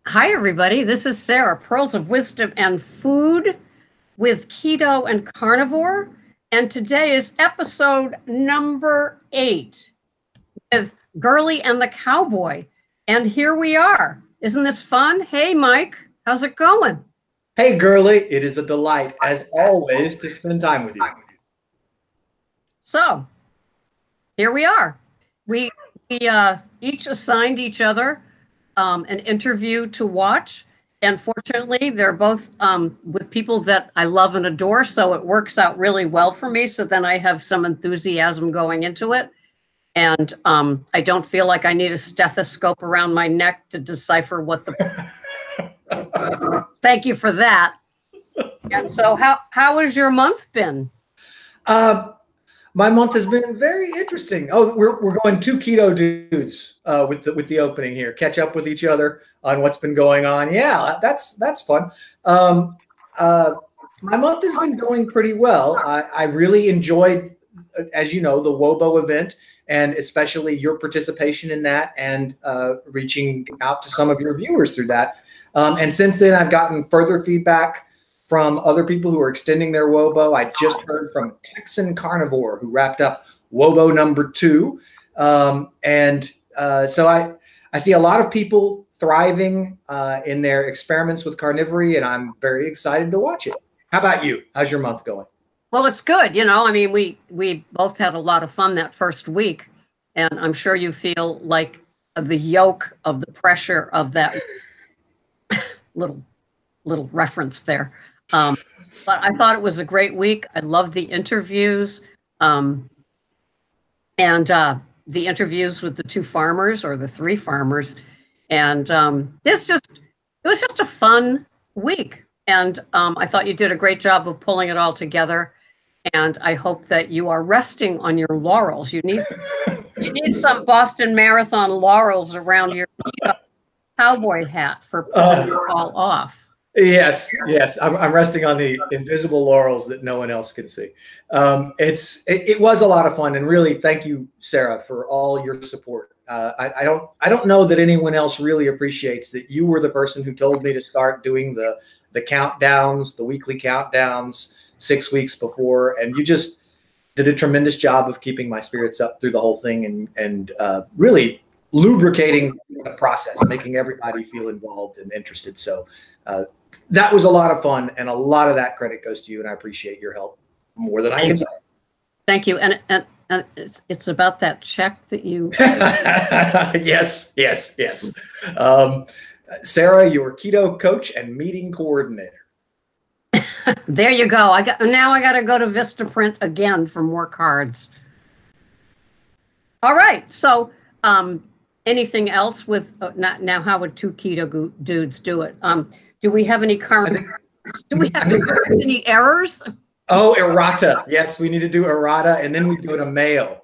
Hi, everybody. This is Sarah, Pearls of Wisdom and Food with Keto and Carnivore. And today is episode number 8 with Girlie and the Cowboy. And here we are. Isn't this fun? Hey, Mike, how's it going? Hey, Girlie. It is a delight, as always, to spend time with you. So, here we are. We each assigned each other an interview to watch. And fortunately, they're both with people that I love and adore. So it works out really well for me. So then I have some enthusiasm going into it. And I don't feel like I need a stethoscope around my neck to decipher what the... Thank you for that. And so how has your month been? My month has been very interesting. Oh, we're going 2 keto dudes with the opening here. Catch up with each other on what's been going on. Yeah, that's fun. My month has been going pretty well. I really enjoyed, as you know, the WOBO event, and especially your participation in that and reaching out to some of your viewers through that. And since then, I've gotten further feedback from other people who are extending their WOBO. I just heard from Texan Carnivore, who wrapped up WOBO number 2. So I see a lot of people thriving in their experiments with carnivory, and I'm very excited to watch it. How about you? How's your month going? Well, it's good. You know, I mean, we both had a lot of fun that first week, and I'm sure you feel like the yoke of the pressure of that little reference there. But I thought it was a great week. I loved the interviews, and the interviews with the 2 farmers or the 3 farmers. And it was just a fun week. And I thought you did a great job of pulling it all together. And I hope that you are resting on your laurels. You need some Boston Marathon laurels around your cowboy hat for pulling it all off. Yes. I'm resting on the invisible laurels that no one else can see. It was a lot of fun, and really thank you, Sarah, for all your support. I don't know that anyone else really appreciates that you were the person who told me to start doing the countdowns, the weekly countdowns 6 weeks before, and you just did a tremendous job of keeping my spirits up through the whole thing and really lubricating the process, making everybody feel involved and interested. So that was a lot of fun, and a lot of that credit goes to you, and I appreciate your help more than I can say. Thank you. And it's about that check that you... Yes. Sarah, your keto coach and meeting coordinator. There you go. Now I got to go to Vistaprint again for more cards. All right. So anything else with now? How would 2 keto dudes do it? Do we have any any errors? Oh, errata. Yes, we need to do errata, and then we go to mail.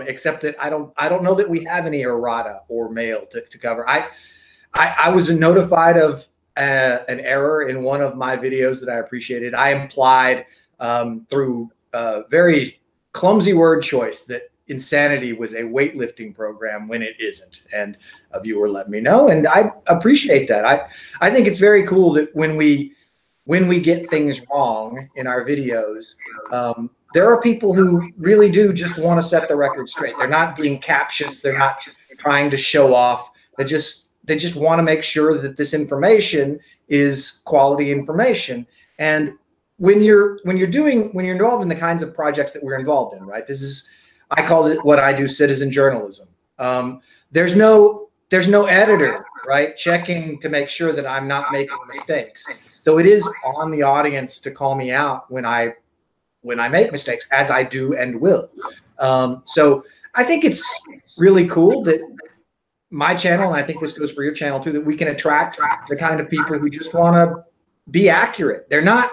Except that I don't know that we have any errata or mail to cover. I was notified of an error in one of my videos that I appreciated. I implied through very clumsy word choice that Insanity was a weightlifting program when it isn't, and a viewer let me know, and I appreciate that. I think it's very cool that when we get things wrong in our videos, there are people who really do just want to set the record straight. They're not being captious. They're not trying to show off. They just want to make sure that this information is quality information. And when you're involved in the kinds of projects that we're involved in, right? I call it what I do, citizen journalism. There's no editor, right, checking to make sure that I'm not making mistakes. So it is on the audience to call me out when I make mistakes, as I do and will. So I think it's really cool that my channel, and I think this goes for your channel too, that we can attract the kind of people who just want to be accurate. They're not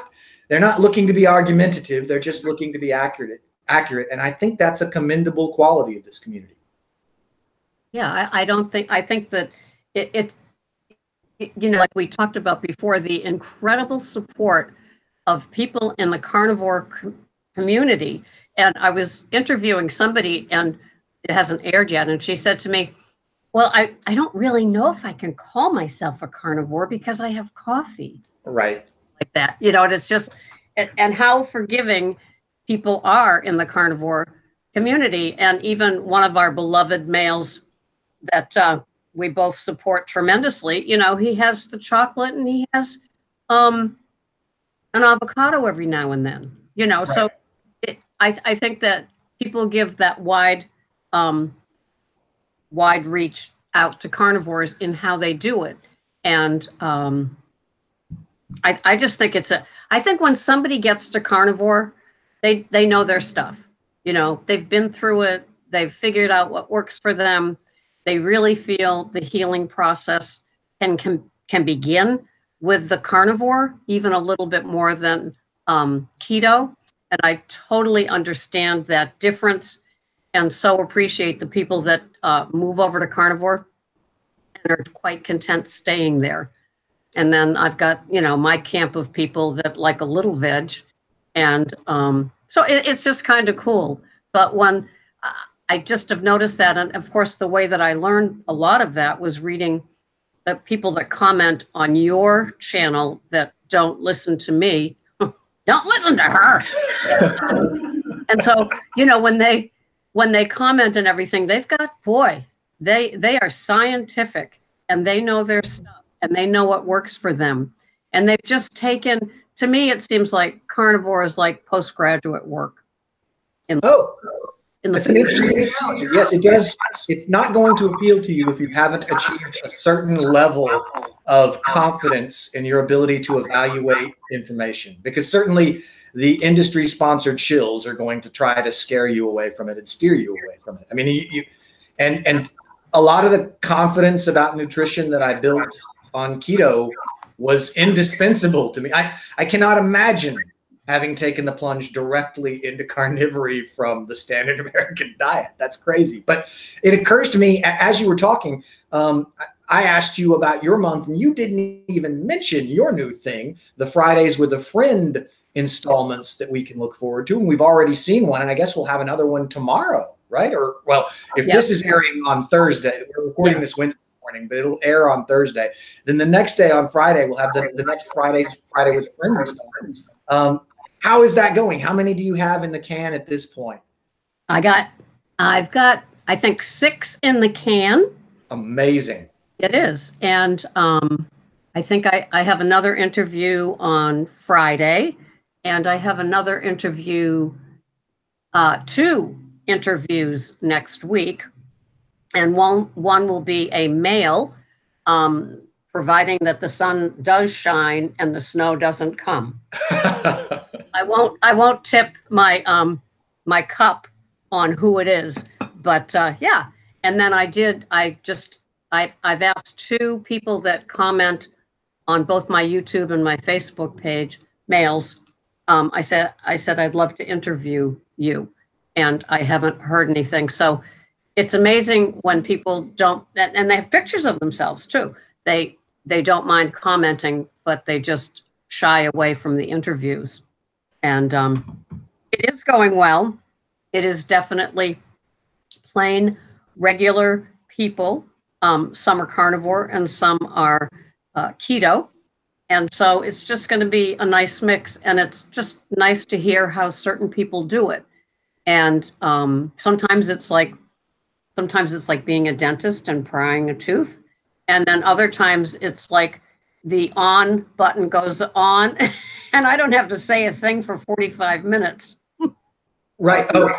looking to be argumentative. They're just looking to be accurate. And I think that's a commendable quality of this community. Yeah, I think that it's you know, like we talked about before, the incredible support of people in the carnivore community. And I was interviewing somebody, and it hasn't aired yet, and she said to me, Well, I don't really know if I can call myself a carnivore because I have coffee. Right. Like that. You know, it's just, and how forgiving people are in the carnivore community. And even one of our beloved males that we both support tremendously, you know, he has the chocolate and he has an avocado every now and then, you know. Right. So I think that people give that wide reach out to carnivores in how they do it. And I just think I think when somebody gets to carnivore, they know their stuff. You know, they've been through it. They've figured out what works for them. They really feel the healing process can begin with the carnivore, even a little bit more than keto. And I totally understand that difference and so appreciate the people that move over to carnivore and are quite content staying there. And then I've got, you know, my camp of people that like a little veg. And so it's just kind of cool. But when I just have noticed that, and of course, the way that I learned a lot of that was reading the people that comment on your channel that don't listen to me. Don't listen to her. And so, you know, when they comment and everything, they've got, boy, they are scientific and they know their stuff and they know what works for them. And they've just taken, to me, it seems like carnivore is like postgraduate work. That's an interesting analogy. Yes, it does. It's not going to appeal to you if you haven't achieved a certain level of confidence in your ability to evaluate information, because certainly the industry-sponsored shills are going to try to scare you away from it and steer you away from it. I mean, and a lot of the confidence about nutrition that I built on keto was indispensable to me. I cannot imagine having taken the plunge directly into carnivory from the standard American diet. That's crazy. But it occurs to me as you were talking, I asked you about your month and you didn't even mention your new thing, the Fridays with a Friend installments that we can look forward to. And we've already seen one, and I guess we'll have another one tomorrow, right? Or, well, if this is airing on Thursday, we're recording this Wednesday morning, but it'll air on Thursday. Then the next day on Friday, we'll have the next Friday with a Friend installments. How is that going? How many do you have in the can at this point? I've got, I think 6 in the can. Amazing. It is. And I think I have another interview on Friday, and I have another interview, 2 interviews next week. And one will be a male, providing that the sun does shine and the snow doesn't come. I won't tip my my cup on who it is, but yeah. And then I've asked 2 people that comment on both my YouTube and my Facebook page, males. I said I'd love to interview you, and I haven't heard anything. So it's amazing when people don't, and they have pictures of themselves too. They don't mind commenting, but they just shy away from the interviews. And it is going well. It is definitely plain, regular people. Some are carnivore and some are keto. And so it's just going to be a nice mix. And it's just nice to hear how certain people do it. And sometimes it's like being a dentist and prying a tooth. And then other times it's like the on button goes on and I don't have to say a thing for 45 minutes. Right. Oh,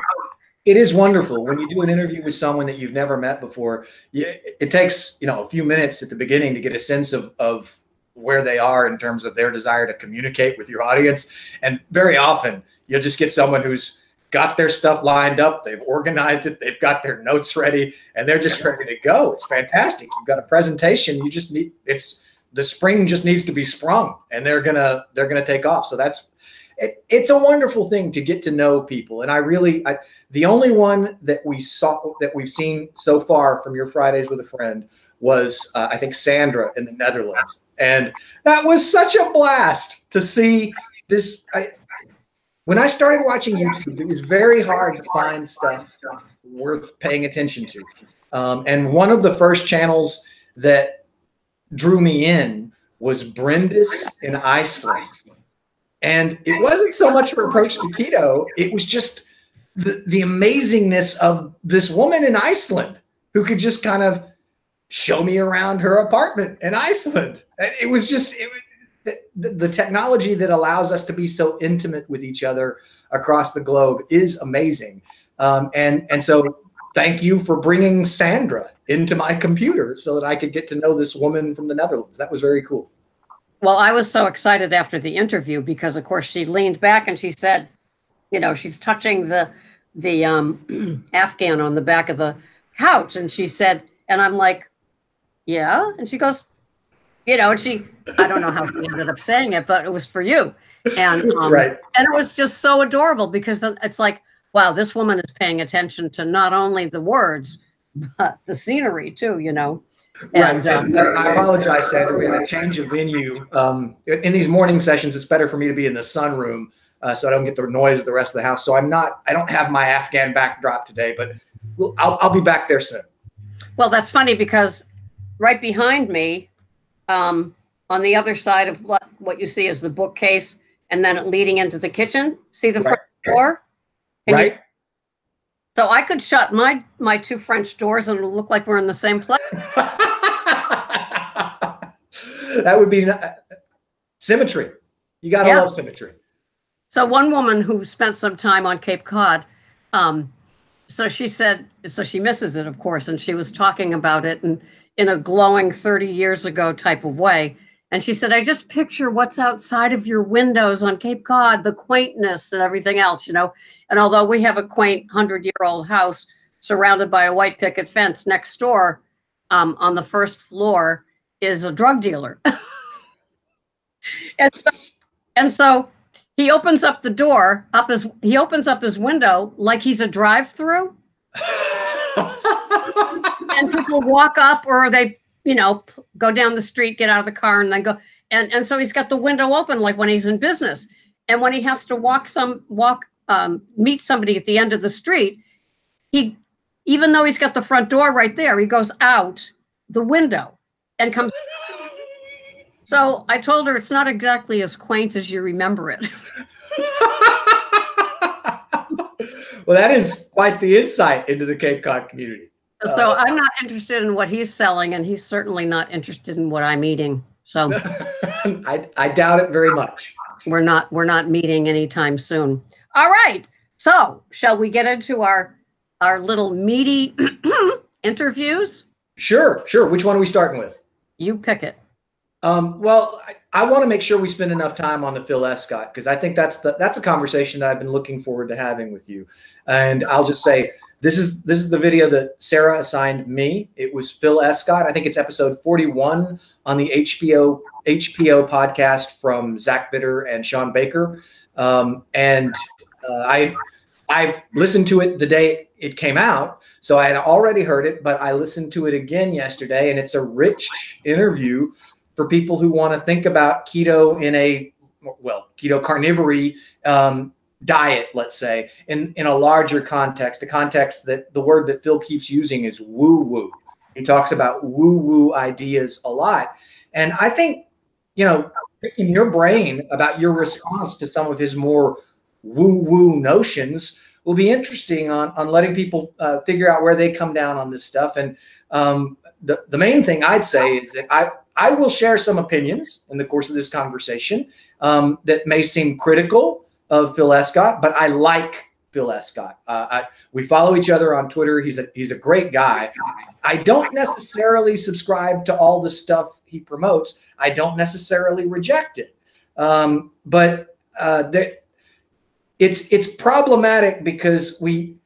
it is wonderful when you do an interview with someone that you've never met before. It takes, a few minutes at the beginning to get a sense of where they are in terms of their desire to communicate with your audience. And very often you'll just get someone who's got their stuff lined up, they've organized it, they've got their notes ready, and they're just ready to go. It's fantastic. You've got a presentation. You just need, the spring just needs to be sprung, and they're gonna take off. So it's a wonderful thing to get to know people. And the only one that we've seen so far from your Fridays with a Friend was I think Sandra in the Netherlands, and that was such a blast to see this. When I started watching YouTube, it was very hard to find stuff worth paying attention to. And one of the first channels that drew me in was Brenda's in Iceland. And it wasn't so much her approach to keto. It was just the amazingness of this woman in Iceland who could just kind of show me around her apartment in Iceland. It was just the technology that allows us to be so intimate with each other across the globe is amazing. And so thank you for bringing Sandra into my computer so that I could get to know this woman from the Netherlands. That was very cool. Well, I was so excited after the interview because, of course, she leaned back and she said, you know, she's touching the Afghan on the back of the couch. And she said, and I'm like, yeah. And she goes, you know, and I don't know how she ended up saying it, but it was for you. And, right. And it was just so adorable because it's like, wow, this woman is paying attention to not only the words, but the scenery too, you know. And, right. I apologize, Sandra. We had a change of venue. In these morning sessions, it's better for me to be in the sunroom so I don't get the noise of the rest of the house. So I don't have my Afghan backdrop today, but I'll be back there soon. Well, that's funny because right behind me, on the other side of what you see is the bookcase, and then it leading into the kitchen. See the front door? Right. So I could shut my two French doors and it'll look like we're in the same place. That would be symmetry. You got to love symmetry. So one woman who spent some time on Cape Cod, so she said, so she misses it, of course, and she was talking about it in a glowing 30 years ago type of way. And she said, I just picture what's outside of your windows on Cape Cod, the quaintness and everything else, you know. And although we have a quaint 100-year-old house surrounded by a white picket fence, next door on the first floor is a drug dealer. and so he opens up the door, he opens up his window like he's a drive-through. And people walk up or they, you know, go down the street, get out of the car and then go. And so he's got the window open like when he's in business. And when he has to meet somebody at the end of the street, even though he's got the front door right there, he goes out the window and comes. So I told her it's not exactly as quaint as you remember it. Well, that is quite the insight into the Cape Cod community. So I'm not interested in what he's selling, and he's certainly not interested in what I'm eating. So I doubt it very much. We're not meeting anytime soon. All right. So shall we get into our little meaty interviews? Sure. Which one are we starting with? You pick it. Well, I want to make sure we spend enough time on the Phil Escott because I think that's a conversation that I've been looking forward to having with you. And I'll just say this is the video that Sarah assigned me. It was Phil Escott. I think it's episode 41 on the HBO podcast from Zach Bitter and Sean Baker. I listened to it the day it came out, so I had already heard it, but I listened to it again yesterday, and it's a rich interview for people who want to think about keto in keto carnivore diet, let's say, in a larger context, a context that the word that Phil keeps using is woo-woo. He talks about woo-woo ideas a lot. And I think, you know, picking your brain about your response to some of his more woo-woo notions will be interesting on letting people figure out where they come down on this stuff. And the main thing I'd say is that I will share some opinions in the course of this conversation that may seem critical of Phil Escott, but I like Phil Escott. We follow each other on Twitter. He's a great guy. I don't necessarily subscribe to all the stuff he promotes. I don't necessarily reject it. But it's problematic because we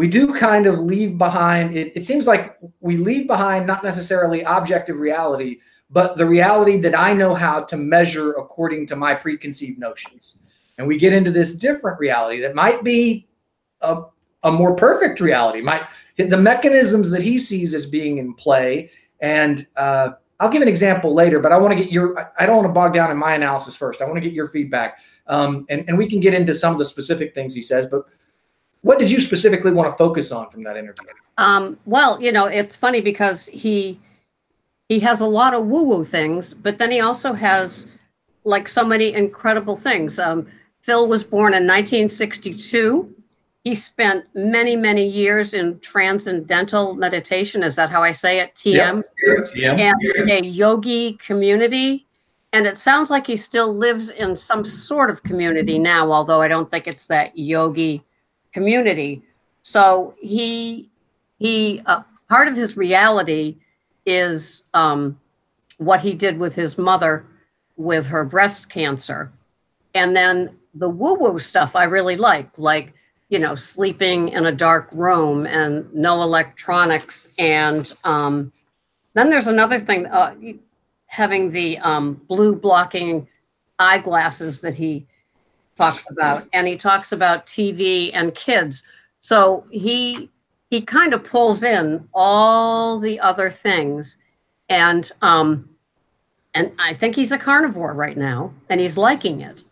do kind of leave behind, it seems like we leave behind not necessarily objective reality, but the reality that I know how to measure according to my preconceived notions. And we get into this different reality that might be a more perfect reality, might hit the mechanisms that he sees as being in play. And I'll give an example later, but I want to get I don't want to bog down in my analysis first. I want to get your feedback. And we can get into some of the specific things he says, but what did you specifically want to focus on from that interview? Well, you know, it's funny because he has a lot of woo-woo things, but then he also has like so many incredible things. Phil was born in 1962. He spent many, many years in transcendental meditation. Is that how I say it? TM. Yep. And a yogi community. And it sounds like he still lives in some sort of community now, although I don't think it's that yogi community. So part of his reality is what he did with his mother with her breast cancer. And then the woo-woo stuff I really like, you know, sleeping in a dark room and no electronics. And then there's another thing, having the blue blocking eyeglasses that he talks about. And he talks about TV and kids. So he kind of pulls in all the other things. And I think he's a carnivore right now, and he's liking it.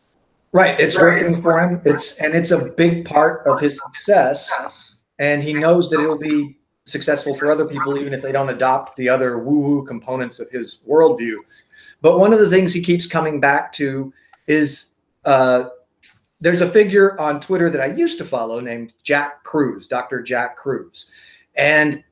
Right. It's working for him. It's a big part of his success. And he knows that it'll be successful for other people, even if they don't adopt the other woo-woo components of his worldview. But one of the things he keeps coming back to is there's a figure on Twitter that I used to follow named Jack Kruse, Dr. Jack Kruse. And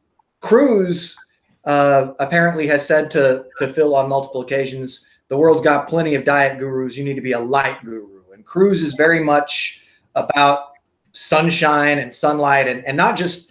Kruse apparently has said to Phil on multiple occasions, the world's got plenty of diet gurus. You need to be a light guru. And Kruse is very much about sunshine and sunlight, and not just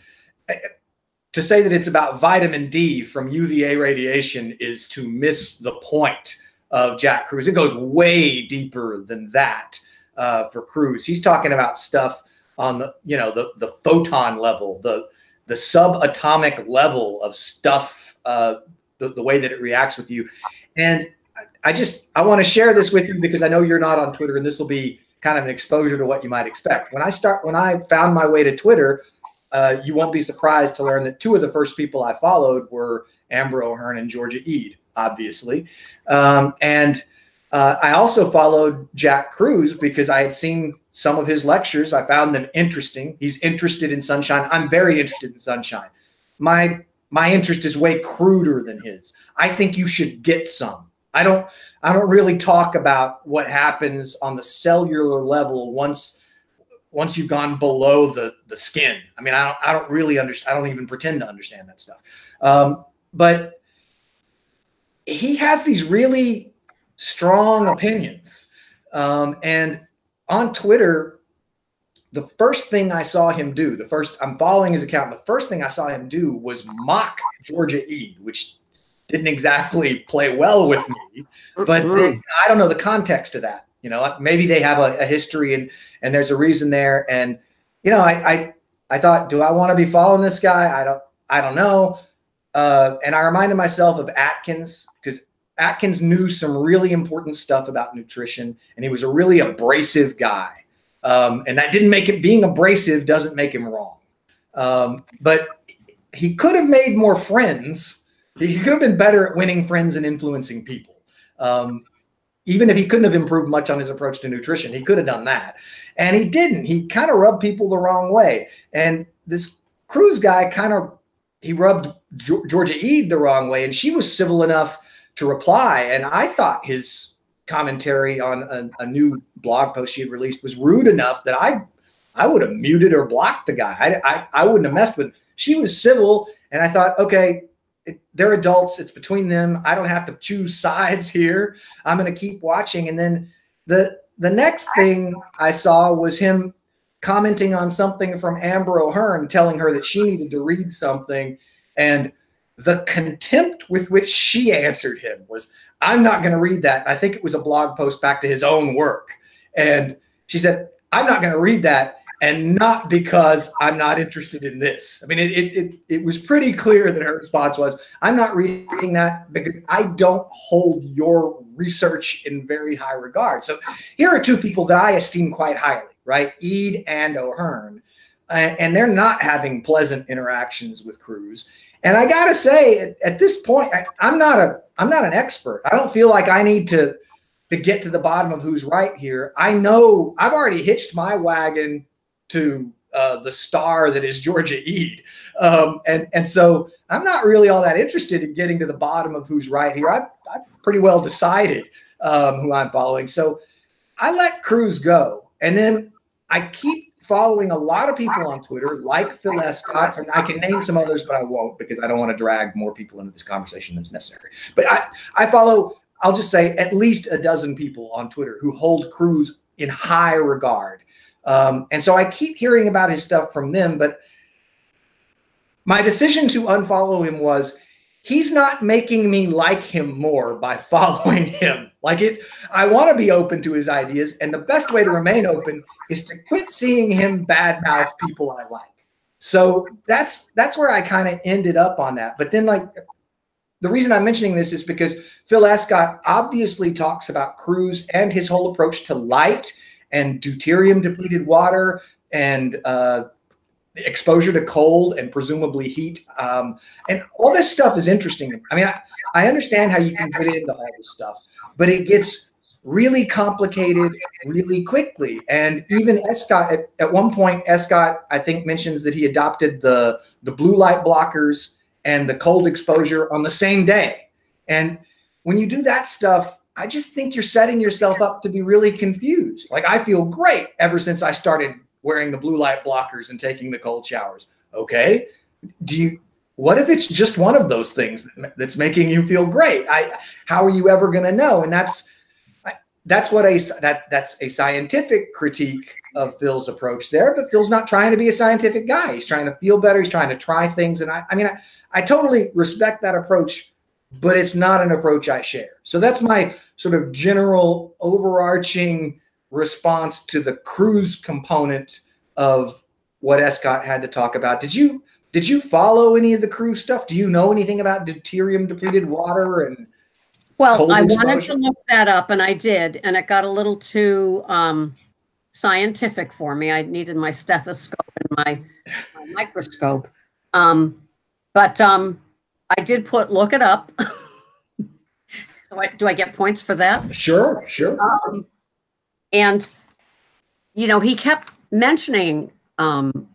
to say that it's about vitamin D from UVA radiation is to miss the point of Jack Kruse. It goes way deeper than that for Kruse. He's talking about stuff on the, you know, the photon level, the subatomic level of stuff, the way that it reacts with you. And I want to share this with you because I know you're not on Twitter, and this will be kind of an exposure to what you might expect. When I found my way to Twitter, you won't be surprised to learn that two of the first people I followed were Amber O'Hearn and Georgia Ede, obviously. And I also followed Jack Kruse because I had seen some of his lectures. I found them interesting. He's interested in sunshine. I'm very interested in sunshine. My interest is way cruder than his. I think you should get some. I don't really talk about what happens on the cellular level once you've gone below the skin. I mean, I don't really understand. I don't even pretend to understand that stuff. But he has these really strong opinions. And on Twitter, the first thing I saw him do, I'm following his account, the first thing I saw him do was mock Georgia Ede, which didn't exactly play well with me. But I don't know the context of that. You know, maybe they have a history and there's a reason there. And, you know, I thought, do I want to be following this guy? I don't know. And I reminded myself of Atkins, because Atkins knew some really important stuff about nutrition, and he was a really abrasive guy. And that didn't make it, being abrasive doesn't make him wrong. But he could have made more friends. He could have been better at winning friends and influencing people. Even if he couldn't have improved much on his approach to nutrition, he could have done that. And he didn't. He kind of rubbed people the wrong way. And this Kruse guy he rubbed Georgia Ede the wrong way, and she was civil enough to reply. And I thought his commentary on a new blog post she had released was rude enough that I would have muted or blocked the guy. I wouldn't have messed with him. She was civil, and I thought, okay, they're adults. It's between them. I don't have to choose sides here. I'm going to keep watching. And then the next thing I saw was him commenting on something from Amber O'Hearn, telling her that she needed to read something. And the contempt with which she answered him was, I'm not going to read that. I think it was a blog post back to his own work. And she said, I'm not going to read that. And not because I'm not interested in this. I mean, it was pretty clear that her response was, I'm not reading that because I don't hold your research in very high regard. So here are two people that I esteem quite highly, right? Ede and O'Hearn. And they're not having pleasant interactions with Kruse. And I got to say, at this point, I'm not an expert. I don't feel like I need to get to the bottom of who's right here. I know I've already hitched my wagon to the star that is Georgia Ede. And so I'm not really all that interested in getting to the bottom of who's right here. I've pretty well decided who I'm following. So I let Cruz go. And then I keep following a lot of people on Twitter, like Phil Escott, and I can name some others, but I won't because I don't want to drag more people into this conversation than is necessary. But I follow, I'll just say, at least a dozen people on Twitter who hold Cruz in high regard. And so I keep hearing about his stuff from them, but my decision to unfollow him was he's not making me like him more by following him. Like I want to be open to his ideas, and the best way to remain open is to quit seeing him badmouth people I like. So that's where I kind of ended up on that. But then, like, the reason I'm mentioning this is because Phil Escott obviously talks about Cruz and his whole approach to light and deuterium depleted water and exposure to cold and presumably heat. And all this stuff is interesting. I mean, I understand how you can get into all this stuff, but it gets really complicated really quickly. And even Escott, at one point, Escott, I think, mentions that he adopted the blue light blockers and the cold exposure on the same day. And when you do that stuff, I just think you're setting yourself up to be really confused. Like, I feel great ever since I started wearing the blue light blockers and taking the cold showers. Okay. What if it's just one of those things that's making you feel great? How are you ever going to know? And that's a scientific critique of Phil's approach there, but Phil's not trying to be a scientific guy. He's trying to feel better. He's trying to try things. And I totally respect that approach, but it's not an approach I share. So that's my sort of general overarching response to the Cruz component of what Escott had to talk about. Did you follow any of the Cruz stuff? Do you know anything about deuterium depleted water and Well, I wanted to look that up, and I did, and it got a little too scientific for me. I needed my stethoscope and my microscope. But I did look it up. So do I get points for that? Sure. And, you know, he kept mentioning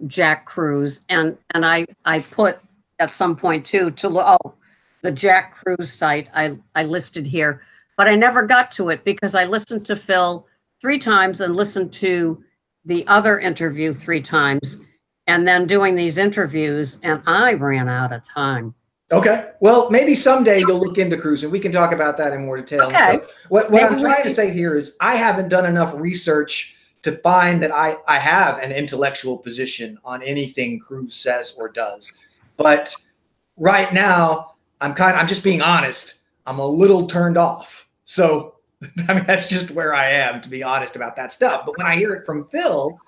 Jack Cruz, and I put at some point too to look. The Jack Cruz site I listed here, but I never got to it because I listened to Phil 3 times and listened to the other interview 3 times, and then doing these interviews, and I ran out of time. Okay. Well, maybe someday you'll look into Cruz and we can talk about that in more detail. Okay. So what I'm trying to say here is I haven't done enough research to find that I have an intellectual position on anything Cruz says or does. But right now, I'm just being honest. I'm a little turned off. So, I mean, that's just where I am, to be honest about that stuff. But when I hear it from Phil,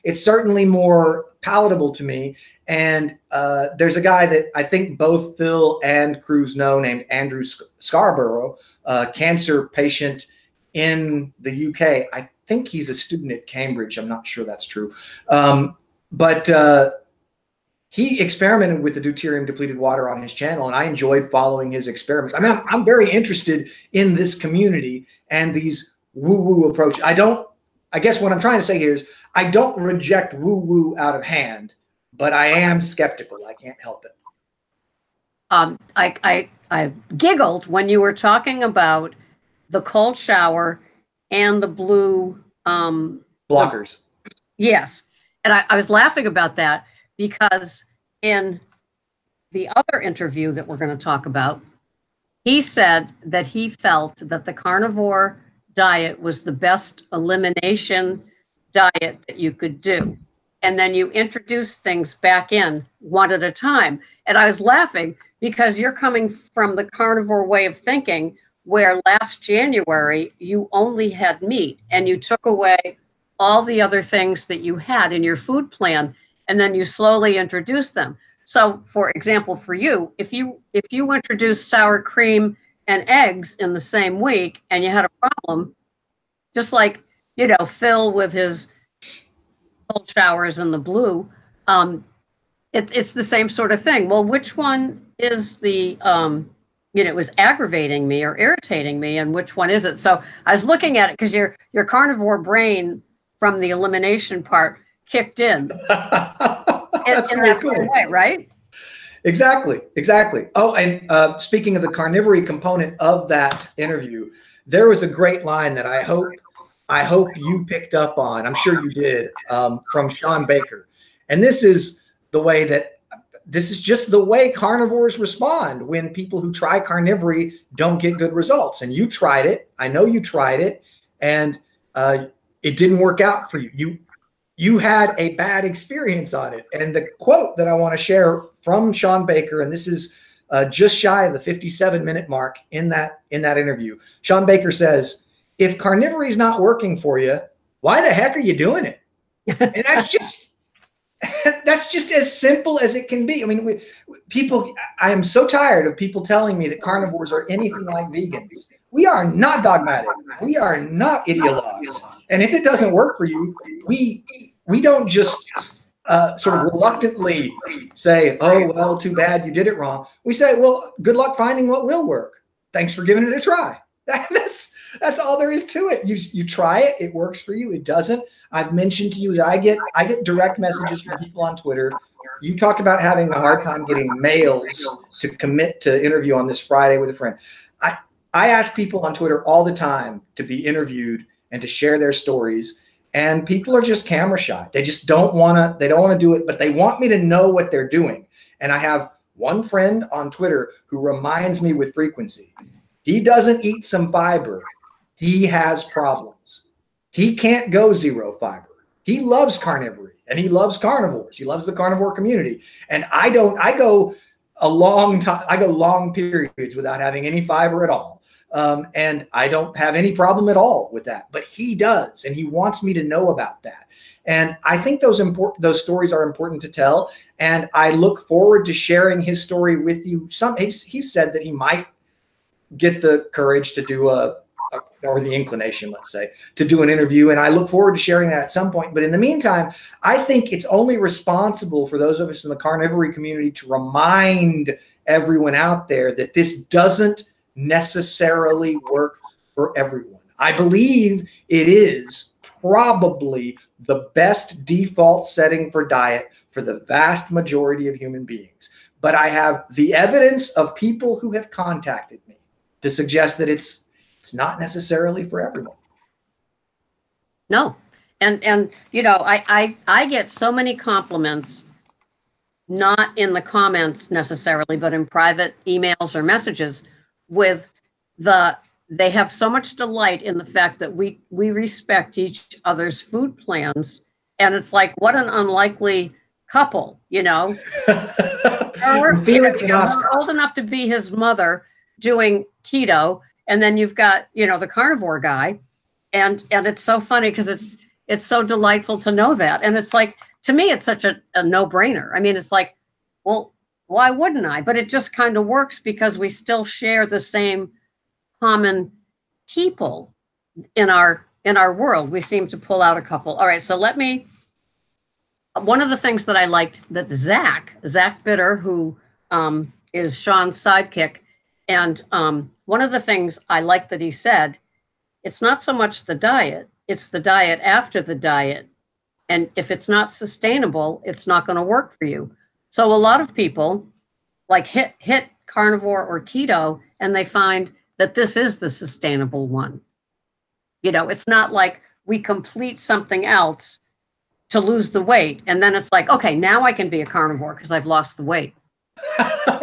it's certainly more palatable to me. And there's a guy that I think both Phil and Cruz know named Andrew Scarborough, a cancer patient in the UK. I think he's a student at Cambridge. I'm not sure that's true. But he experimented with the deuterium depleted water on his channel, and I enjoyed following his experiments. I mean, I'm very interested in this community and these woo-woo approach. I guess what I'm trying to say here is I don't reject woo-woo out of hand, but I am skeptical. I can't help it. I giggled when you were talking about the cold shower and the blue blockers. Yes. And I was laughing about that because in the other interview that we're going to talk about, he said that he felt that the carnivore diet was the best elimination diet that you could do. And then you introduce things back in one at a time. And I was laughing because you're coming from the carnivore way of thinking, where last January you only had meat and you took away all the other things that you had in your food plan, and then you slowly introduce them. So, for example, for you, if you introduced sour cream and eggs in the same week and you had a problem, just like, you know, Phil with his cold showers and the blue, it's the same sort of thing. Well, which one is the, was aggravating me or irritating me, and which one is it? So I was looking at it because your carnivore brain from the elimination part kicked in. That's in very that cool. way, right? Exactly, exactly. Oh, and speaking of the carnivory component of that interview, there was a great line that I hope you picked up on. I'm sure you did, from Sean Baker. And this is just the way carnivores respond when people who try carnivory don't get good results. And you tried it. I know you tried it, and it didn't work out for you. You had a bad experience on it. And the quote that I want to share from Sean Baker, and this is just shy of the 57-minute mark in that interview. Sean Baker says, "If carnivory is not working for you, why the heck are you doing it?" And that's just as simple as it can be. I mean, I am so tired of people telling me that carnivores are anything like vegans. We are not dogmatic. We are not ideologues. And if it doesn't work for you, we don't just sort of reluctantly say, "Oh, well, too bad, you did it wrong." We say, "Well, good luck finding what will work. Thanks for giving it a try." That's all there is to it. You try it, it works for you. It doesn't. I've mentioned to you that I get direct messages from people on Twitter. You talked about having a hard time getting males to commit to interview on this Friday with a friend. I ask people on Twitter all the time to be interviewed and to share their stories. And people are just camera shy. They just don't want to do it, but they want me to know what they're doing. And I have one friend on Twitter who reminds me with frequency. He doesn't eat some fiber. He has problems. He can't go zero fiber. He loves carnivory and he loves carnivores. He loves the carnivore community. And I go long periods without having any fiber at all. And I don't have any problem at all with that, but he does, and he wants me to know about that. And I think those stories are important to tell. And I look forward to sharing his story with you. He said that he might get the courage to do or the inclination, let's say, to do an interview. And I look forward to sharing that at some point. But in the meantime, I think it's only responsible for those of us in the carnivory community to remind everyone out there that this doesn't necessarily work for everyone. I believe it is probably the best default setting for diet for the vast majority of human beings. But I have the evidence of people who have contacted me to suggest that it's not necessarily for everyone. No. And you know, I get so many compliments, not in the comments necessarily, but in private emails or messages, with they have so much delight in the fact that we respect each other's food plans. And it's like, what an unlikely couple, you know. Felix old enough to be his mother doing keto, and then you've got, you know, the carnivore guy, and it's so funny because it's so delightful to know that. And it's like, to me, it's such a no-brainer. I mean, it's like, well, why wouldn't I? But it just kind of works because we still share the same common people in our world. We seem to pull out a couple. All right, so one of the things that I liked that Zach Bitter, who is Sean's sidekick, and one of the things I like that he said, it's not so much the diet, it's the diet after the diet. And if it's not sustainable, it's not going to work for you. So a lot of people like hit carnivore or keto, and they find that this is the sustainable one. You know, it's not like we complete something else to lose the weight, and then it's like, okay, now I can be a carnivore because I've lost the weight.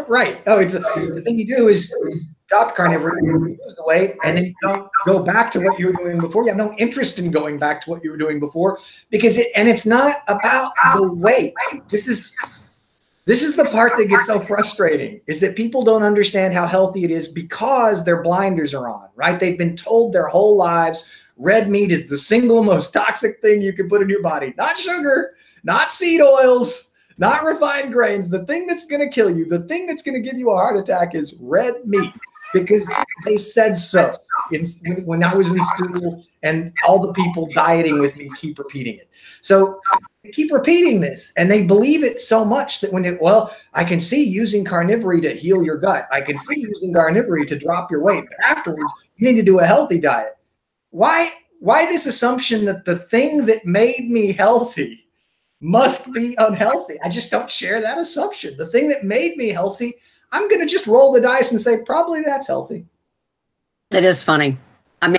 Right. Oh, the thing you do is stop carnivore, you lose the weight, and then you don't go back to what you were doing before. You have no interest in going back to what you were doing before, because it's not about the weight. This is the part that gets so frustrating, is that people don't understand how healthy it is because their blinders are on, right? They've been told their whole lives red meat is the single most toxic thing you can put in your body. Not sugar, not seed oils, not refined grains. The thing that's going to kill you, the thing that's going to give you a heart attack is red meat, because they said so. When I was in school, and all the people dieting with me keep repeating it. So they keep repeating this, and they believe it so much that I can see using carnivory to heal your gut. I can see using carnivory to drop your weight. But afterwards, you need to do a healthy diet. Why this assumption that the thing that made me healthy must be unhealthy. I just don't share that assumption. The thing that made me healthy, I'm going to just roll the dice and say, probably that's healthy. It is funny. I mean,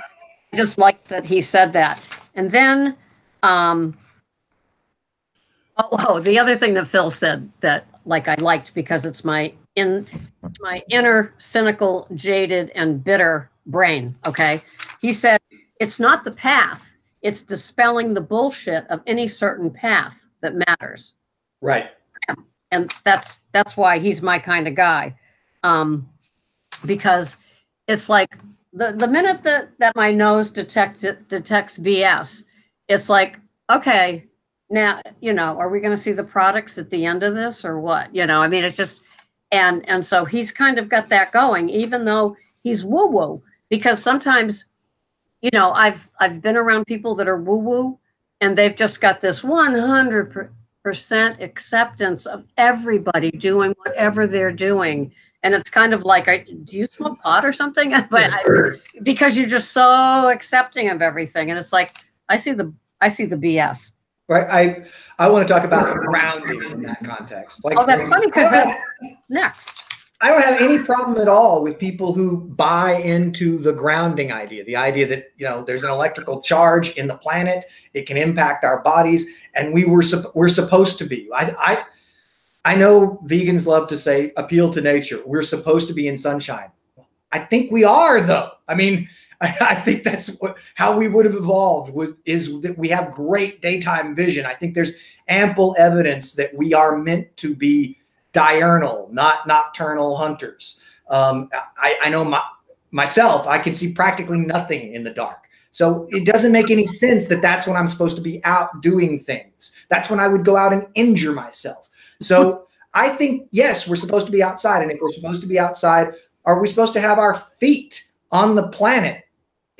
I just like that he said that. And then, the other thing that Phil said that like I liked because it's my inner cynical, jaded, and bitter brain. Okay. He said, it's not the path. It's dispelling the bullshit of any certain path that matters. Right. And that's why he's my kind of guy. Because it's like the minute that my nose detects BS, it's like, okay, now, are we going to see the products at the end of this or what? I mean, it's just, and so he's kind of got that going, even though he's woo-woo, because sometimes, I've been around people that are woo-woo and they've just got this 100% acceptance of everybody doing whatever they're doing. And it's kind of like, do you smoke pot or something? Because you're just so accepting of everything. And it's like, I see the BS. Right. I want to talk about grounding in that context. Like, that's funny because that's next. I don't have any problem at all with people who buy into the grounding idea, the idea that, there's an electrical charge in the planet. It can impact our bodies. And we're supposed to be. I know vegans love to say appeal to nature. We're supposed to be in sunshine. I think we are, though. I mean, I think that's how we would have evolved, is that we have great daytime vision. I think there's ample evidence that we are meant to be diurnal, not nocturnal hunters. I know myself, I can see practically nothing in the dark. So it doesn't make any sense that that's when I'm supposed to be out doing things. That's when I would go out and injure myself. So I think, yes, we're supposed to be outside. And if we're supposed to be outside, are we supposed to have our feet on the planet?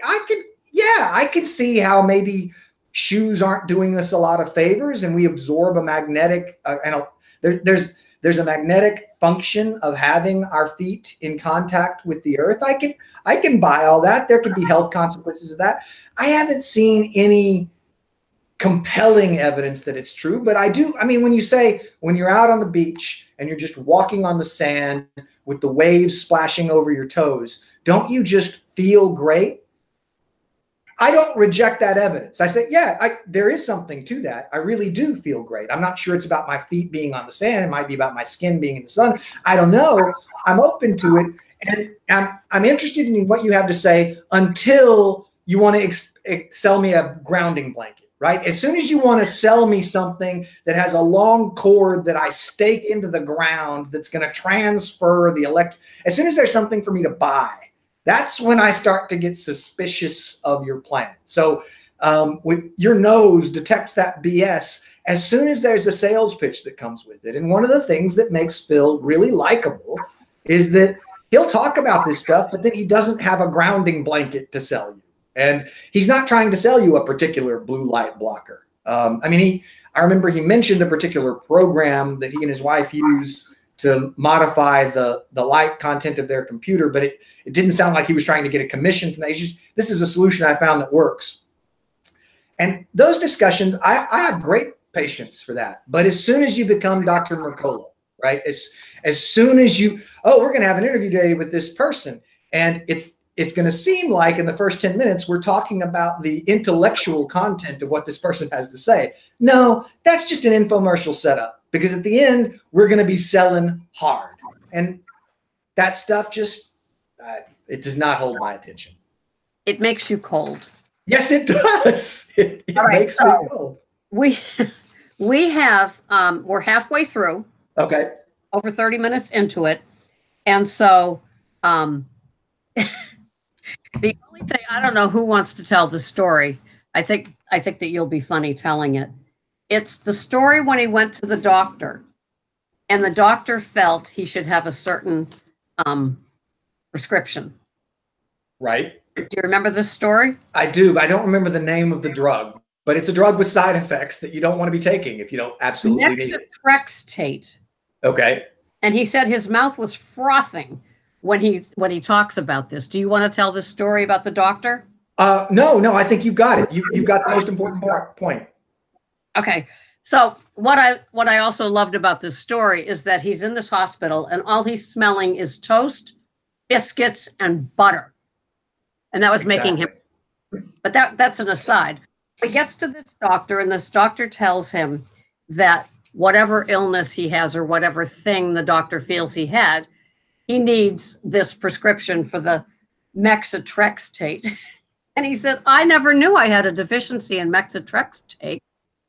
I could see how maybe shoes aren't doing us a lot of favors and we absorb a magnetic, there's a magnetic function of having our feet in contact with the earth. I can buy all that. There could be health consequences of that. I haven't seen any compelling evidence that it's true, but I do. I mean, when you're out on the beach and you're just walking on the sand with the waves splashing over your toes, don't you just feel great? I don't reject that evidence. I say, there is something to that. I really do feel great. I'm not sure it's about my feet being on the sand. It might be about my skin being in the sun. I don't know. I'm open to it. And I'm interested in what you have to say until you want to sell me a grounding blanket, right? As soon as you want to sell me something that has a long cord that I stake into the ground that's going to transfer the as soon as there's something for me to buy, that's when I start to get suspicious of your plan. So when your nose detects that BS, as soon as there's a sales pitch that comes with it. And one of the things that makes Phil really likable is that he'll talk about this stuff, but then he doesn't have a grounding blanket to sell you. And he's not trying to sell you a particular blue light blocker. I remember he mentioned a particular program that he and his wife use to modify the light content of their computer, but it didn't sound like he was trying to get a commission from that. This is a solution I found that works. And those discussions, I have great patience for that. But as soon as you become Dr. Mercola, right? As soon as we're going to have an interview today with this person, and it's going to seem like in the first 10 minutes, we're talking about the intellectual content of what this person has to say. No, that's just an infomercial setup. Because at the end, we're going to be selling hard. And that stuff just, it does not hold my attention. It makes you cold. Yes, it does. It makes me cold. We have, we're halfway through. Okay. Over 30 minutes into it. And so the only thing, I don't know who wants to tell the story. I think that you'll be funny telling it. It's the story when he went to the doctor and the doctor felt he should have a certain prescription. Right. Do you remember this story? I do, but I don't remember the name of the drug. But it's a drug with side effects that you don't want to be taking if you don't absolutely need it. Methotrexate. Okay. And he said his mouth was frothing when he talks about this. Do you want to tell this story about the doctor? No, I think you've got it. You've got the most important point. Okay. So what I also loved about this story is that he's in this hospital and all he's smelling is toast, biscuits, and butter. And that was making him, but that's an aside. He gets to this doctor and this doctor tells him that whatever illness he has or whatever thing the doctor feels he had, he needs this prescription for the methotrexate. And he said, I never knew I had a deficiency in methotrexate.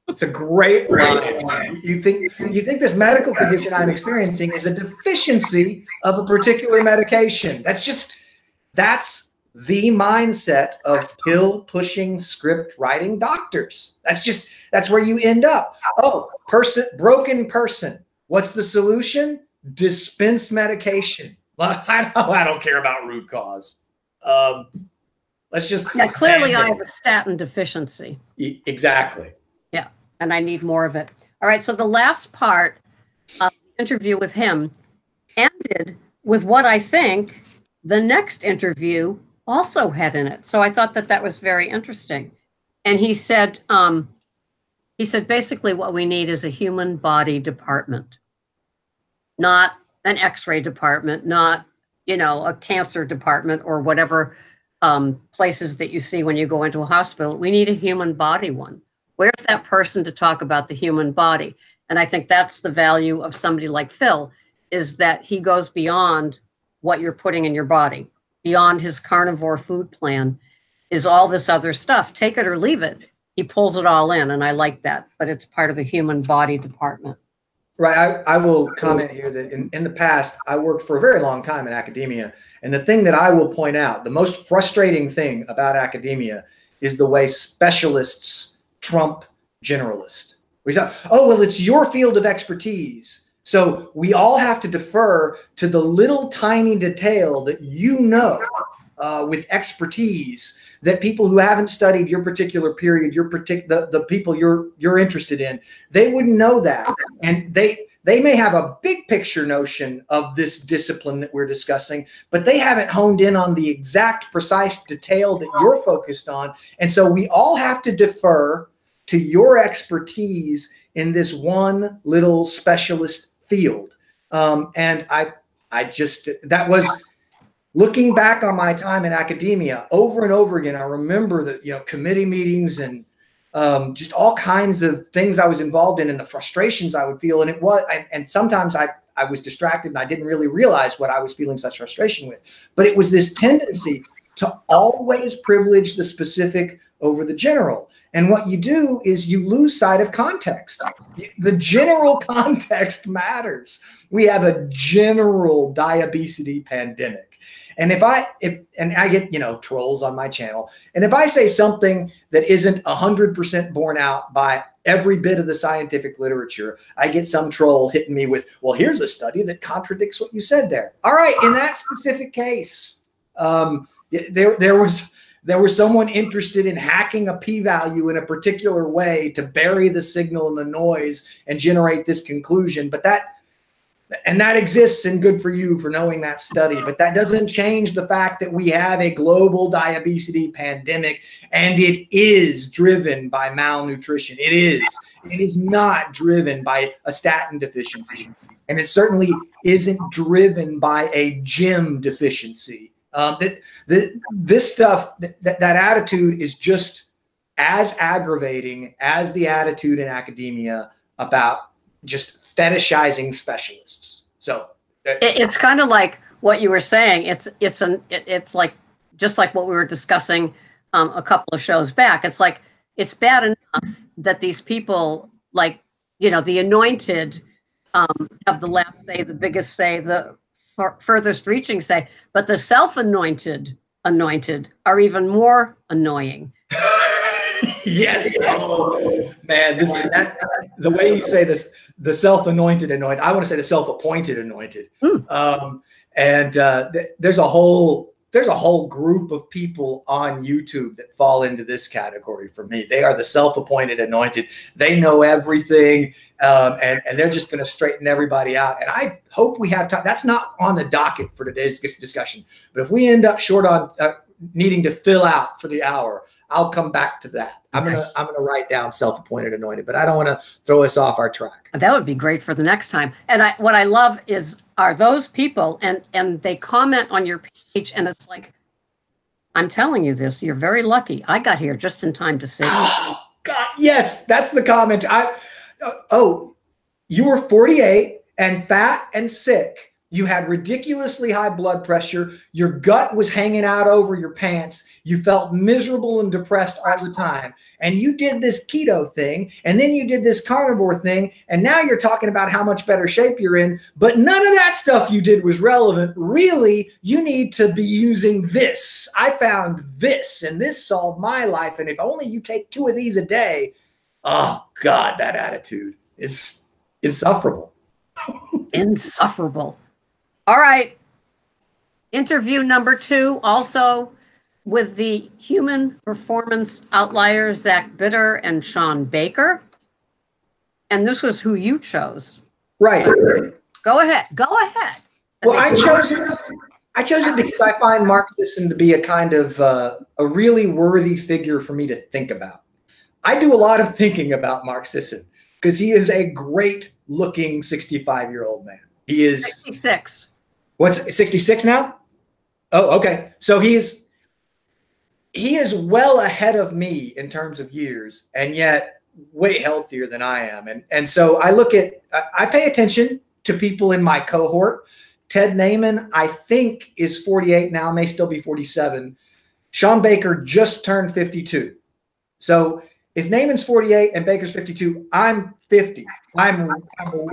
It's a great line. You think this medical condition I'm experiencing is a deficiency of a particular medication. That's the mindset of pill pushing, script writing doctors. That's where you end up. Oh, broken person. What's the solution? Dispense medication. I don't care about root cause. Let's just. Yeah, clearly I have a statin deficiency. Exactly. Yeah, and I need more of it. All right, so the last part of the interview with him ended with what I think the next interview also had in it. So I thought that was very interesting. And he said basically what we need is a human body department, not an x-ray department, not, a cancer department or whatever places that you see when you go into a hospital. We need a human body one. Where's that person to talk about the human body? And I think that's the value of somebody like Phil, is that he goes beyond what you're putting in your body. Beyond his carnivore food plan is all this other stuff. Take it or leave it. He pulls it all in, and I like that. But it's part of the human body department. Right. I will comment here that in the past, I worked for a very long time in academia. And the thing that I will point out, the most frustrating thing about academia is the way specialists trump generalists. We say, oh, well, it's your field of expertise. So we all have to defer to the little tiny detail that with expertise that people who haven't studied your particular period, the people you're interested in, they wouldn't know that. And they may have a big picture notion of this discipline that we're discussing, but they haven't honed in on the exact precise detail that you're focused on. And so we all have to defer to your expertise in this one little specialist field. And that was looking back on my time in academia over and over again. I remember that, committee meetings and just all kinds of things I was involved in and the frustrations I would feel. And sometimes I was distracted and I didn't really realize what I was feeling such frustration with, but it was this tendency to always privilege the specific over the general. And what you do is you lose sight of context. The general context matters. We have a general diabetes pandemic. And I get, trolls on my channel. And if I say something that isn't 100% borne out by every bit of the scientific literature, I get some troll hitting me with, well, here's a study that contradicts what you said there. All right. In that specific case, there was someone interested in hacking a p-value in a particular way to bury the signal in the noise and generate this conclusion. But that exists, and good for you for knowing that study. But that doesn't change the fact that we have a global diabetes pandemic, and it is driven by malnutrition. It is not driven by a statin deficiency, and it certainly isn't driven by a gym deficiency. This stuff, that attitude is just as aggravating as the attitude in academia about just fetishizing specialists. So it's kind of like what you were saying. It's like just like what we were discussing a couple of shows back. It's like it's bad enough that these people, like the anointed, have the last say, the biggest say, the furthest reaching say, but the self-anointed are even more annoying. Yes. Oh, man, the way you say this, the self-anointed anointed, I want to say the self-appointed anointed. There's a whole group of people on YouTube that fall into this category for me. They are the self-appointed anointed. They know everything, and they're just going to straighten everybody out. And I hope we have time. That's not on the docket for today's discussion. But if we end up short on needing to fill out for the hour, I'll come back to that. I'm gonna write down self-appointed anointed, but I don't want to throw us off our track. That would be great for the next time. And what I love are those people, and they comment on your page, and it's like, I'm telling you this, you're very lucky. I got here just in time to see. Oh God, yes, that's the comment. You were 48 and fat and sick. You had ridiculously high blood pressure. Your gut was hanging out over your pants. You felt miserable and depressed all the time. And you did this keto thing, and then you did this carnivore thing, and now you're talking about how much better shape you're in, but none of that stuff you did was relevant. Really, you need to be using this. I found this, and this solved my life, and if only you take 2 of these a day. Oh, God, that attitude is insufferable. Insufferable. All right. Interview number 2, also with the Human Performance Outliers, Zach Bitter and Sean Baker. And this was who you chose. Right. Go ahead. Go ahead. Well, I chose it because I find Mark Sisson to be a kind of a really worthy figure for me to think about. I do a lot of thinking about Mark Sisson because he is a great looking 65-year-old man. He is 66. What's 66 now? Oh, okay. So he is well ahead of me in terms of years, and yet way healthier than I am. And so I pay attention to people in my cohort. Ted Naiman, I think, is 48 now, may still be 47. Sean Baker just turned 52. So if Naiman's 48 and Baker's 52, I'm 50. I'm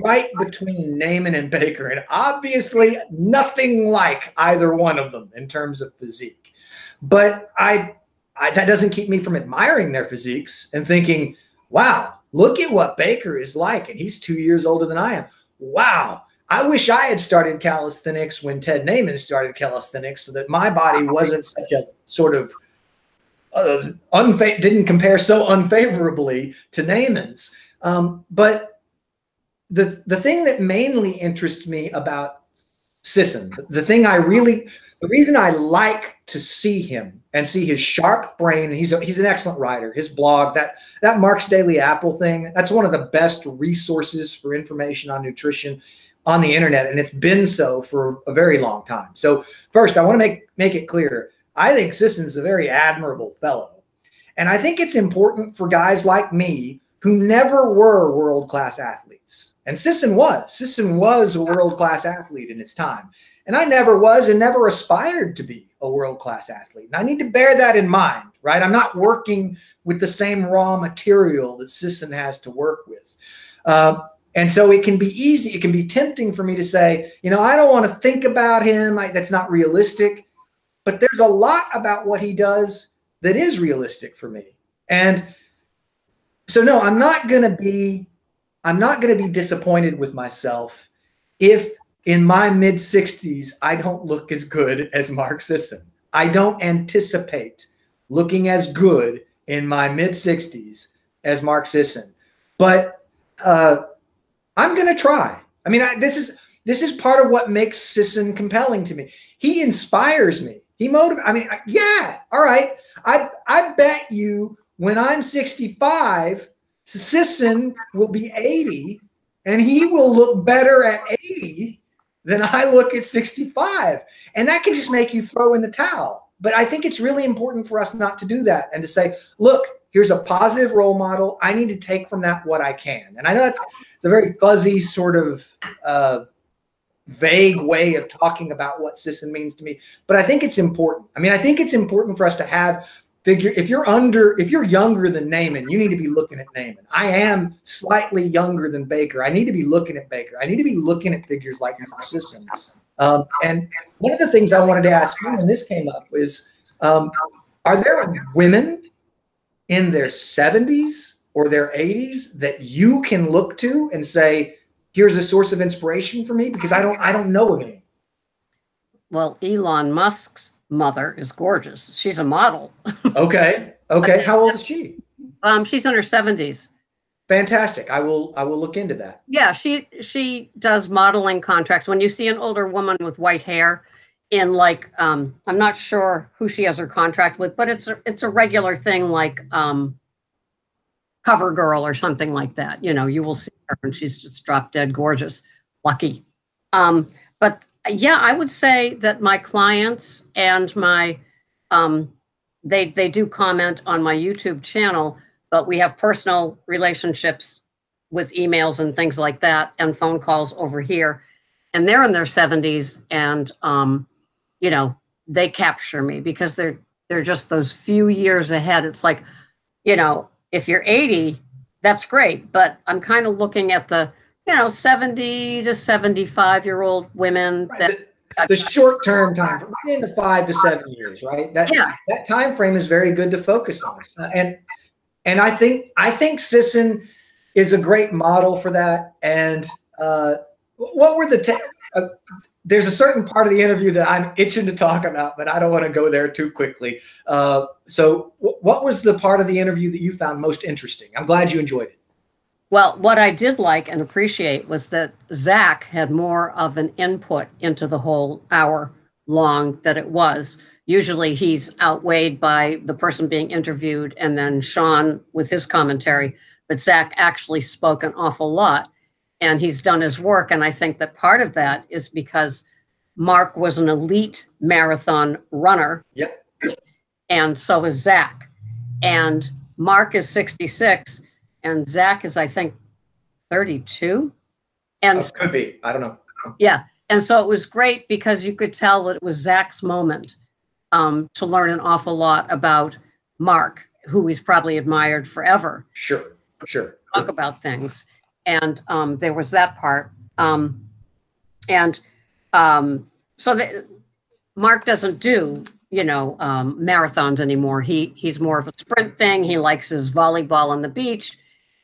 right between Naiman and Baker, and obviously nothing like either one of them in terms of physique. But that doesn't keep me from admiring their physiques and thinking, wow, look at what Baker is like, and he's 2 years older than I am. Wow, I wish I had started calisthenics when Ted Naiman started calisthenics so that my body wasn't such a sort of didn't compare so unfavorably to Naiman's. But the thing that mainly interests me about Sisson, the reason I like to see him and see his sharp brain, he's an excellent writer. His blog, that Mark's Daily Apple thing, that's one of the best resources for information on nutrition on the internet, and it's been so for a very long time. So first, I want to make it clear, I think Sisson's a very admirable fellow. And I think it's important for guys like me who never were world-class athletes. And Sisson was a world-class athlete in his time. And I never was and never aspired to be a world-class athlete. And I need to bear that in mind, right? I'm not working with the same raw material that Sisson has to work with. And so it can be easy. It can be tempting for me to say, I don't want to think about him. That's not realistic. But there's a lot about what he does that is realistic for me. And so, no, I'm not going to be disappointed with myself if in my mid-60s, I don't look as good as Mark Sisson. I don't anticipate looking as good in my mid-60s as Mark Sisson. But I'm going to try. I mean, this is part of what makes Sisson compelling to me. He inspires me. He motivates. I mean, yeah, all right. I bet you when I'm 65, Sisson will be 80, and he will look better at 80 than I look at 65. And that can just make you throw in the towel. But I think it's really important for us not to do that and to say, look, here's a positive role model. I need to take from that what I can. And I know it's a very fuzzy sort of vague way of talking about what Sisson means to me, but I think it's important. I mean, I think it's important for us to have if you're younger than Naiman, you need to be looking at Naiman. I am slightly younger than Baker. I need to be looking at Baker. I need to be looking at figures like Mark Sisson. And one of the things I wanted to ask you when this came up is, are there women in their 70s or their 80s that you can look to and say, here's a source of inspiration for me? Because I don't know of any. Well, Elon Musk's mother is gorgeous. She's a model. Okay. How old is she? She's in her 70s. Fantastic. I will look into that. Yeah, she does modeling contracts. When you see an older woman with white hair, in like, I'm not sure who she has her contract with, but it's a regular thing like Cover Girl or something like that. You know, you will see her and she's just drop dead gorgeous, lucky. But yeah, I would say that my clients and my, they do comment on my YouTube channel, but we have personal relationships with emails and things like that and phone calls over here. And they're in their 70s and, you know, they capture me because they're just those few years ahead. It's like, you know, if you're 80, that's great. But I'm kind of looking at the, you know, 70 to 75-year-old women. Right. The short-term time, in the 5 to 7 years, right? That time frame is very good to focus on. And I think Sisson is a great model for that. And what were the there's a certain part of the interview that I'm itching to talk about, but I don't want to go there too quickly. So what was the part of the interview that you found most interesting? I'm glad you enjoyed it. Well, what I did like and appreciate was that Zach had more of an input into the whole hour long that it was. Usually he's outweighed by the person being interviewed and then Sean with his commentary, but Zach actually spoke an awful lot and he's done his work. And I think that part of that is because Mark was an elite marathon runner. Yep. And so is Zach. And Mark is 66 and Zach is, I think, 32. And could be. I don't know. Yeah. And so it was great because you could tell that it was Zach's moment to learn an awful lot about Mark, who he's probably admired forever. Sure. Talk about things. And there was that part. So Mark doesn't do, you know, marathons anymore. He's more of a sprint thing. He likes his volleyball on the beach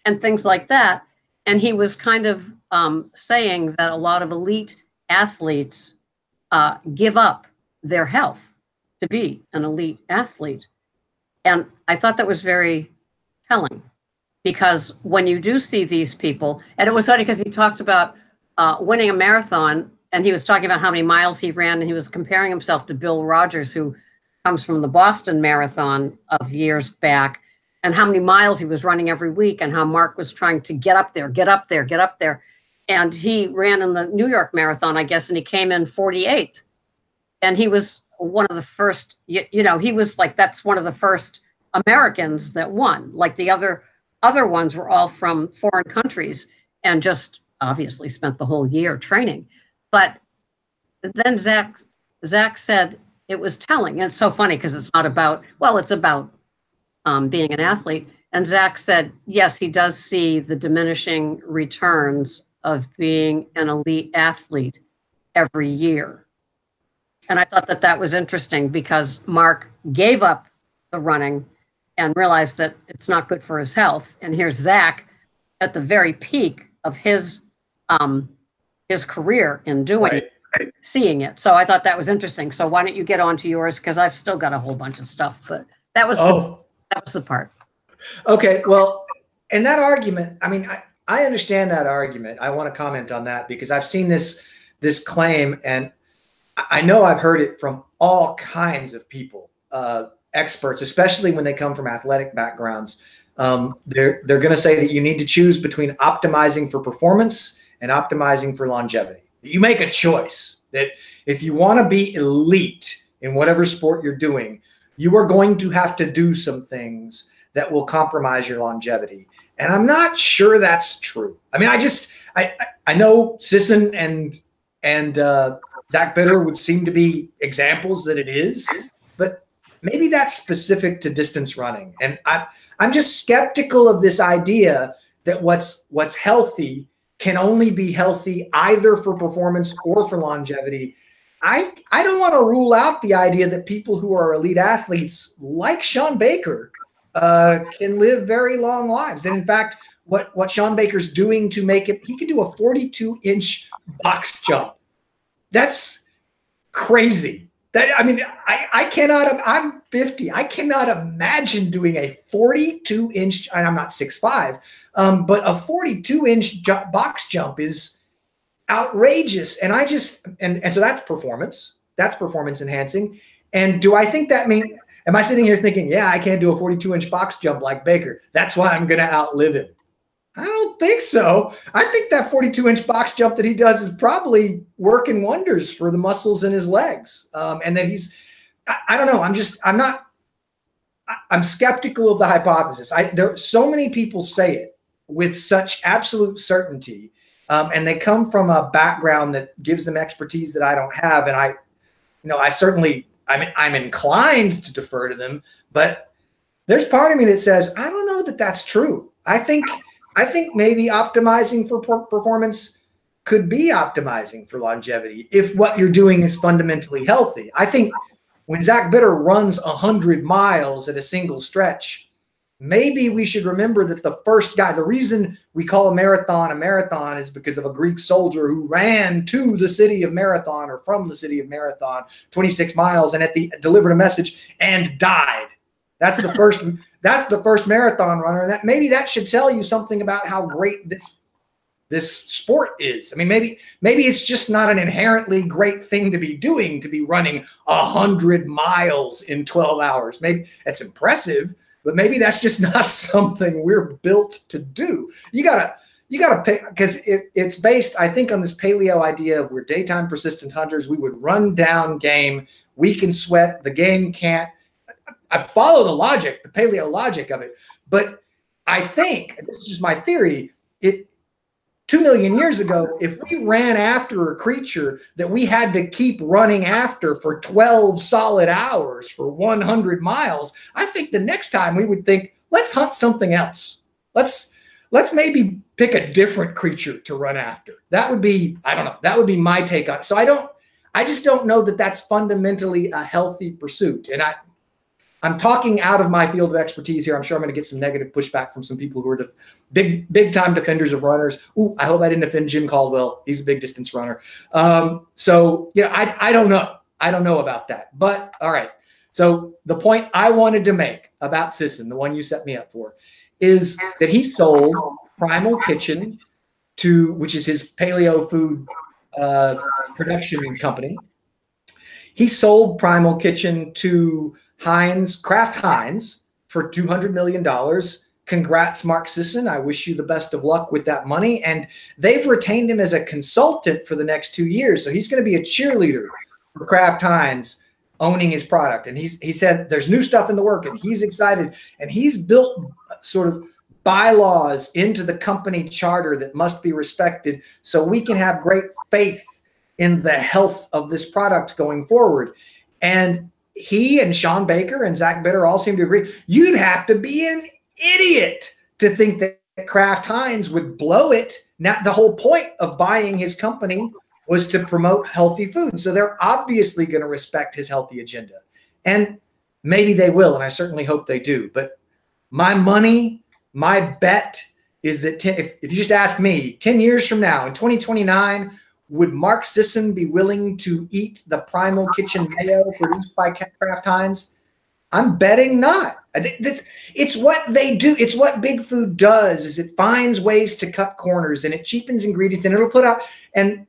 and things like that. And he was kind of saying that a lot of elite athletes give up their health to be an elite athlete. And I thought that was very telling because when you do see these people, and it was funny because he talked about winning a marathon and he was talking about how many miles he ran and he was comparing himself to Bill Rogers, who comes from the Boston Marathon of years back, and how many miles he was running every week and how Mark was trying to get up there. And he ran in the New York Marathon, I guess, and he came in 48th. And he was one of the first, you know, he was like, that's one of the first Americans that won. Like the other ones were all from foreign countries and just obviously spent the whole year training. But then Zach said it was telling. And it's so funny because it's not about, well, it's about being an athlete. And Zach said, yes, he does see the diminishing returns of being an elite athlete every year. And I thought that that was interesting because Mark gave up the running and realized that it's not good for his health. And here's Zach at the very peak of his career in doing it, seeing it. So I thought that was interesting. So why don't you get on to yours? Because I've still got a whole bunch of stuff, but that was the part. Okay. Well, and that argument, I mean, I understand that argument. I want to comment on that because I've seen this claim and I know I've heard it from all kinds of people, experts, especially when they come from athletic backgrounds. They're going to say that you need to choose between optimizing for performance and optimizing for longevity. You make a choice that if you want to be elite in whatever sport you're doing, you are going to have to do some things that will compromise your longevity. And I'm not sure that's true. I mean, I know Sisson and Zach Bitter would seem to be examples that it is, but maybe that's specific to distance running. And I'm just skeptical of this idea that what's healthy can only be healthy either for performance or for longevity. I don't want to rule out the idea that people who are elite athletes like Sean Baker can live very long lives. And in fact, what Sean Baker's doing to make it, he can do a 42-inch box jump. That's crazy. I mean, I cannot, I'm 50. I cannot imagine doing a 42-inch, and I'm not 6'5", but a 42-inch box jump is outrageous. And and so that's performance. that's performance enhancing. And do I think that mean, am I sitting here thinking, yeah, I can't do a 42-inch box jump like Baker, that's why I'm going to outlive him? I don't think so. I think that 42-inch box jump that he does is probably working wonders for the muscles in his legs. And that I don't know. I'm skeptical of the hypothesis. There so many people say it with such absolute certainty. And they come from a background that gives them expertise that I don't have. And I'm inclined to defer to them, but there's part of me that says, I don't know that that's true. I think maybe optimizing for performance could be optimizing for longevity if what you're doing is fundamentally healthy. I think when Zach Bitter runs 100 miles at a single stretch, maybe we should remember that the first guy, the reason we call a marathon is because of a Greek soldier who ran to the city of Marathon or from the city of Marathon, 26 miles, and delivered a message and died. That's the first marathon runner. And maybe that should tell you something about how great this sport is. I mean, maybe it's just not an inherently great thing to be doing, to be running 100 miles in 12 hours. Maybe it's impressive, but maybe that's just not something we're built to do. You gotta pick, because it's based, I think, on this paleo idea of we're daytime persistent hunters. We would run down game. We can sweat. The game can't. I follow the logic, the paleo logic of it, but I think, this is just my theory, 2 million years ago, if we ran after a creature that we had to keep running after for 12 solid hours for 100 miles, I think the next time we would think, let's hunt something else. Let's maybe pick a different creature to run after. That would be, I don't know, that would be my take on it. So I just don't know that that's fundamentally a healthy pursuit. And I'm talking out of my field of expertise here. I'm sure I'm going to get some negative pushback from some people who are big time defenders of runners. Ooh, I hope I didn't offend Jim Caldwell. He's a big distance runner. So, I don't know. I don't know about that. But all right. So the point I wanted to make about Sisson, the one you set me up for, is that he sold Primal Kitchen which is his paleo food production company. He sold Primal Kitchen to Kraft Heinz for $200 million. Congrats, Mark Sisson. I wish you the best of luck with that money. And they've retained him as a consultant for the next 2 years. So he's going to be a cheerleader for Kraft Heinz owning his product. And he said there's new stuff in the work and he's excited. And he's built sort of bylaws into the company charter that must be respected so we can have great faith in the health of this product going forward. And he and Sean Baker and Zach Bitter all seem to agree. You'd have to be an idiot to think that Kraft Heinz would blow it. Now, the whole point of buying his company was to promote healthy food. So they're obviously going to respect his healthy agenda. And maybe they will, and I certainly hope they do. But my bet is that if you just ask me, 10 years from now, in 2029, would Mark Sisson be willing to eat the Primal Kitchen mayo produced by Kraft Heinz? I'm betting not. It's what they do. It's what big food does, is it finds ways to cut corners and it cheapens ingredients and it'll put out. And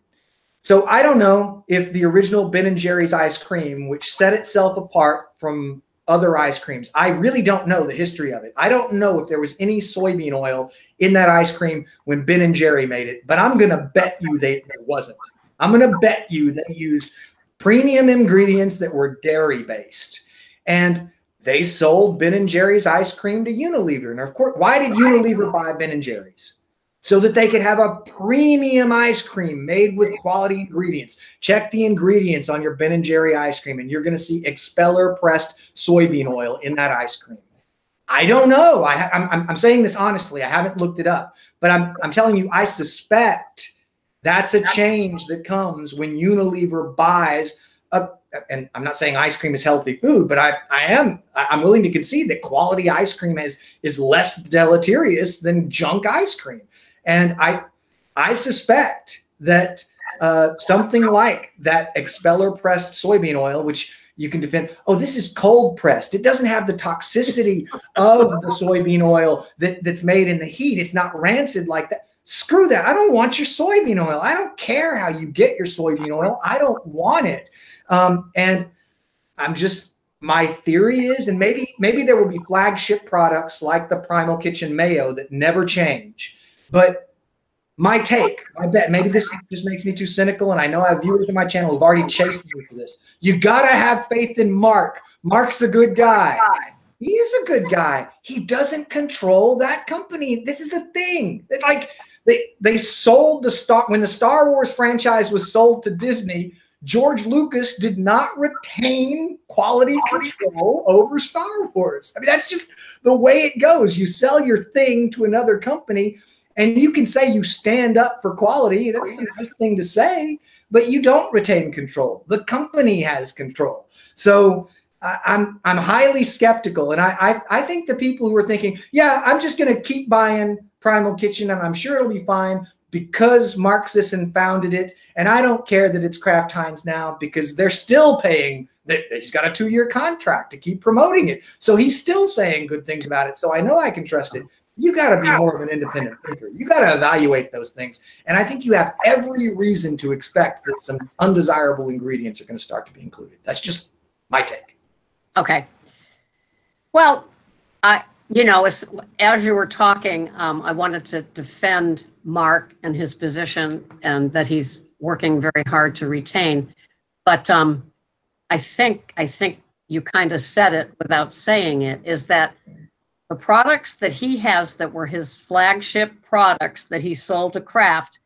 so I don't know if the original Ben & Jerry's ice cream, which set itself apart from other ice creams, I really don't know the history of it. I don't know if there was any soybean oil in that ice cream when Ben & Jerry made it, but I'm going to bet you there wasn't. I'm going to bet you they used premium ingredients that were dairy-based. And they sold Ben & Jerry's ice cream to Unilever. And of course, why did Unilever buy Ben & Jerry's? So that they could have a premium ice cream made with quality ingredients. Check the ingredients on your Ben & Jerry ice cream, and you're going to see expeller-pressed soybean oil in that ice cream. I don't know. I'm saying this honestly. I haven't looked it up. But I'm telling you, I suspect that's a change that comes when Unilever buys and I'm not saying ice cream is healthy food, but I'm willing to concede that quality ice cream is less deleterious than junk ice cream. And I suspect that something like that expeller pressed soybean oil, which you can defend, oh, this is cold pressed. It doesn't have the toxicity of the soybean oil that's made in the heat. It's not rancid like that. Screw that. I don't want your soybean oil. I don't care how you get your soybean oil. I don't want it. And I'm just, my theory is, and maybe there will be flagship products like the Primal Kitchen Mayo that never change. But my take, I bet, maybe this just makes me too cynical, and I know I have viewers on my channel who've already chased me for this. You got to have faith in Mark. Mark's a good guy. He is a good guy. He doesn't control that company. This is the thing. Like, they sold when the Star Wars franchise was sold to Disney, George Lucas did not retain quality control over Star Wars. I mean, that's just the way it goes. You sell your thing to another company, and you can say you stand up for quality. That's a nice thing to say, but you don't retain control. The company has control. So I'm highly skeptical, and I think the people who are thinking, yeah, I'm just going to keep buying Primal Kitchen, and I'm sure it'll be fine because Mark Sisson founded it, and I don't care that it's Kraft Heinz now because they're still paying. He's got a 2-year contract to keep promoting it, so he's still saying good things about it. So I know I can trust it. You got to be more of an independent thinker. You got to evaluate those things, and I think you have every reason to expect that some undesirable ingredients are going to start to be included. That's just my take. Okay. Well, as you were talking, I wanted to defend Mark and his position, and that he's working very hard to retain. But I think you kind of said it without saying it, is that the products that he has that were his flagship products that he sold to Kraft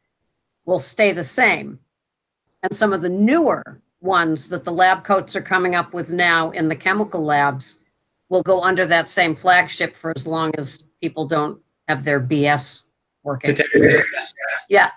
will stay the same. And some of the newer ones that the lab coats are coming up with now in the chemical labs will go under that same flagship for as long as people don't have their BS working. Yeah.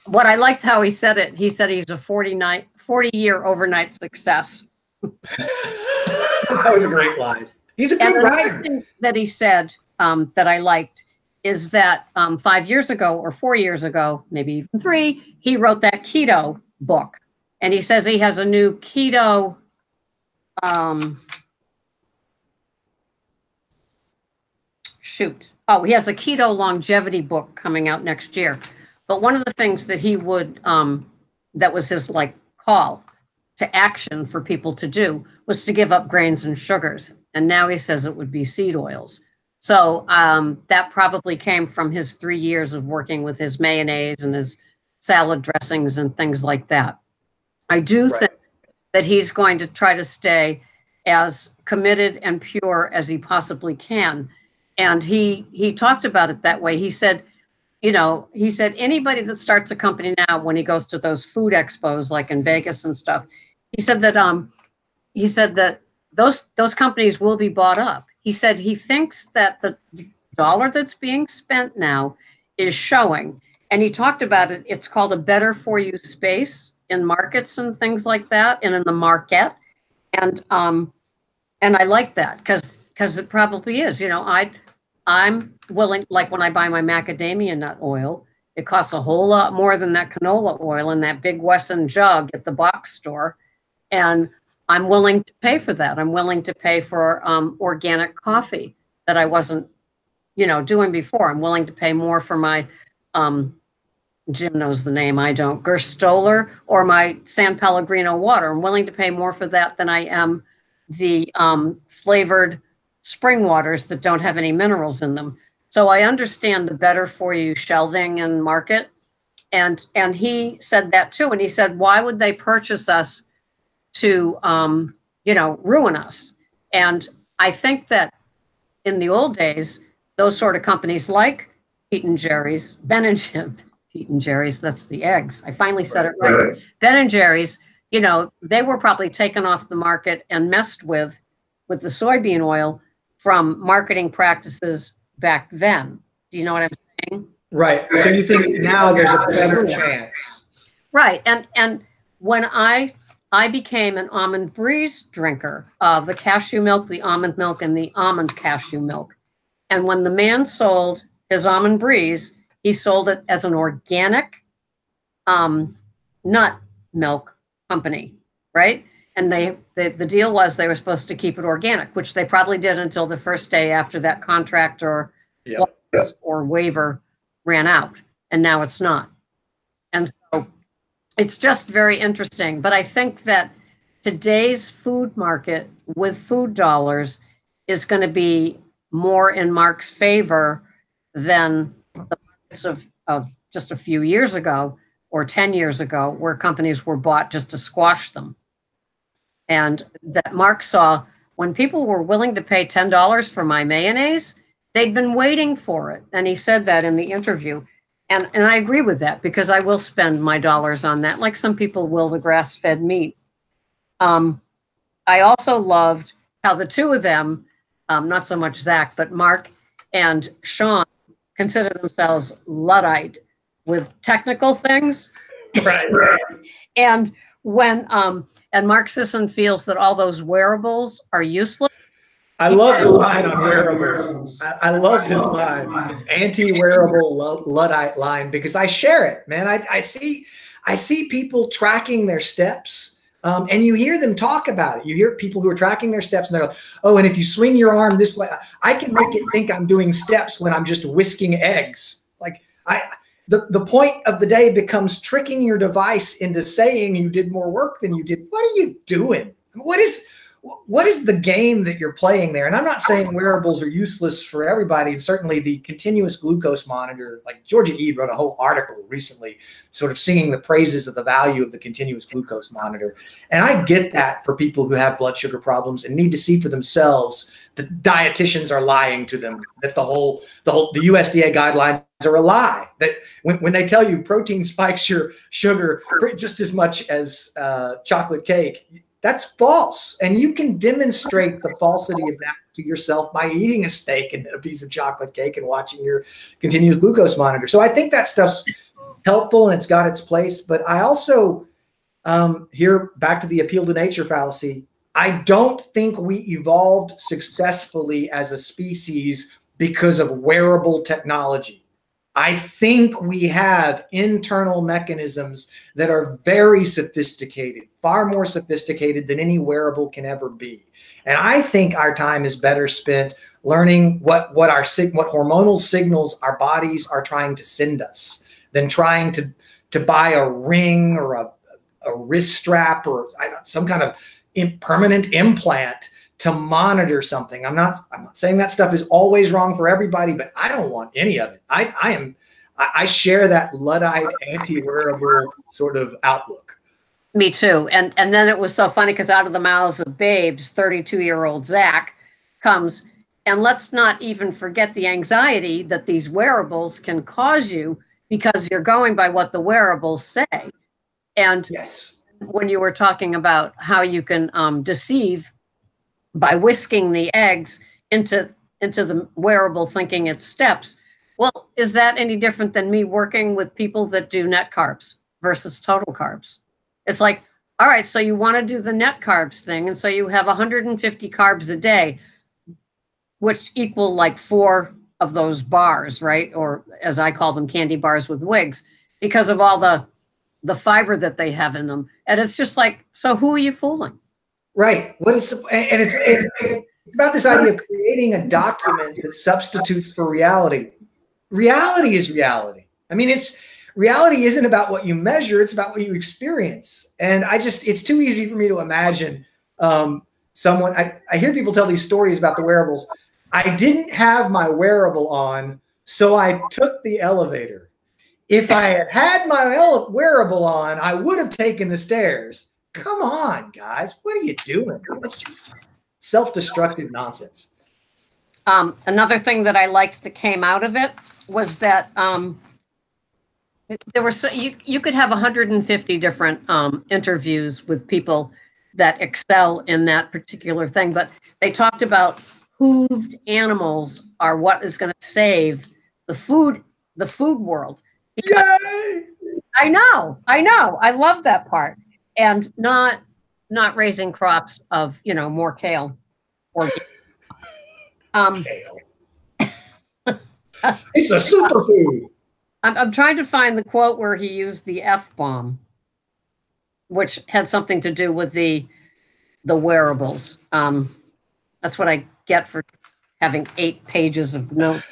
What I liked how he said it, he said he's a 40-year overnight success. That was a great line. He's a good writer. Another thing that he said that I liked is that 5 years ago or 4 years ago, maybe even 3, he wrote that Keto book. And he says he has a new Keto he has a Keto longevity book coming out next year. But one of the things that he would, that was his like call to action for people to do, was to give up grains and sugars. And now he says it would be seed oils. So that probably came from his 3 years of working with his mayonnaise and his salad dressings and things like that. I do think that he's going to try to stay as committed and pure as he possibly can. And he talked about it that way. He said, anybody that starts a company now, when he goes to those food expos like in Vegas and stuff, he said that those companies will be bought up. He said he thinks that the dollar that's being spent now is showing. And he talked about it. It's called a better for you space in markets and things like that, and in the market. And I like that because it probably is. I'm willing, like when I buy my macadamia nut oil, it costs a whole lot more than that canola oil in that big Wesson jug at the box store. And I'm willing to pay for that. I'm willing to pay for organic coffee that I wasn't, doing before. I'm willing to pay more for my, Jim knows the name, I don't, Gerstoller or my San Pellegrino water. I'm willing to pay more for that than I am the flavored spring waters that don't have any minerals in them. So I understand the better for you shelving and market. And he said that too. And he said, why would they purchase us to, ruin us? And I think that in the old days, those sort of companies like Pete and Jerry's, Pete and Jerry's, that's the eggs. I finally said it right. Ben and Jerry's, they were probably taken off the market and messed with the soybean oil from marketing practices back then. Do you know what I'm saying? Right. So you think now there's a better chance. Right. And when I became an almond breeze drinker of the cashew milk, the almond milk, and the almond cashew milk. And when the man sold his almond breeze, he sold it as an organic nut milk company, right? And the deal was they were supposed to keep it organic, which they probably did until the first day after that contract or waiver ran out. and now it's not. And so it's just very interesting. But I think that today's food market with food dollars is going to be more in Mark's favor than the markets of just a few years ago or 10 years ago, where companies were bought just to squash them. And that Mark saw when people were willing to pay $10 for my mayonnaise, they'd been waiting for it. And he said that in the interview. And I agree with that, because I will spend my dollars on that, like some people will the grass-fed meat. I also loved how the two of them, not so much Zach, but Mark and Sean, consider themselves Luddite with technical things. Right. And when and Mark Sisson feels that all those wearables are useless. I love the line on wearables. I loved his line, his anti-wearable Luddite line, because I share it, man. I see people tracking their steps, and you hear them talk about it. You hear people who are tracking their steps, and they're like, "Oh, and if you swing your arm this way, I can make it think I'm doing steps when I'm just whisking eggs." Like the point of the day becomes tricking your device into saying you did more work than you did. What are you doing? What is the game that you're playing there? And I'm not saying wearables are useless for everybody. And certainly the continuous glucose monitor, like Georgia Ede wrote a whole article recently sort of singing the praises of the value of the continuous glucose monitor. And I get that for people who have blood sugar problems and need to see for themselves that dietitians are lying to them, that the USDA guidelines are a lie, that when they tell you protein spikes your sugar just as much as chocolate cake, that's false. And you can demonstrate the falsity of that to yourself by eating a steak and a piece of chocolate cake and watching your continuous glucose monitor. So I think that stuff's helpful and it's got its place. But I also, here back to the appeal to nature fallacy, I don't think we evolved successfully as a species because of wearable technology. I think we have internal mechanisms that are very sophisticated, far more sophisticated than any wearable can ever be. And I think our time is better spent learning what hormonal signals our bodies are trying to send us than trying to buy a ring or a wrist strap or some kind of permanent implant to monitor something. I'm not saying that stuff is always wrong for everybody, but I don't want any of it. I share that Luddite anti-wearable sort of outlook. Me too. And then it was so funny because out of the mouths of babes, 32-year-old Zach comes, and let's not even forget the anxiety that these wearables can cause you because you're going by what the wearables say. And yes, when you were talking about how you can deceive by whisking the eggs into the wearable thinking it's steps. Well, is that any different than me working with people that do net carbs versus total carbs? It's like, all right, so you want to do the net carbs thing. And so you have 150 carbs a day, which equal like 4 of those bars, right? Or as I call them, candy bars with wigs, because of all the fiber that they have in them. And it's just like, so who are you fooling? Right. It's about this idea of creating a document that substitutes for reality. Reality is reality. I mean, reality isn't about what you measure. It's about what you experience. And it's too easy for me to imagine someone, I hear people tell these stories about the wearables. I didn't have my wearable on, so I took the elevator. If I had had my wearable on, I would have taken the stairs. Come on, guys. What are you doing? It's just self-destructive nonsense. Another thing that I liked that came out of it was that there were you could have 150 different interviews with people that excel in that particular thing, but they talked about hooved animals are what is going to save the food world. Yay! I know. I love that part. And not raising crops of, more kale or kale. It's a superfood. I'm trying to find the quote where he used the F-bomb, which had something to do with the wearables. That's what I get for having 8 pages of notes.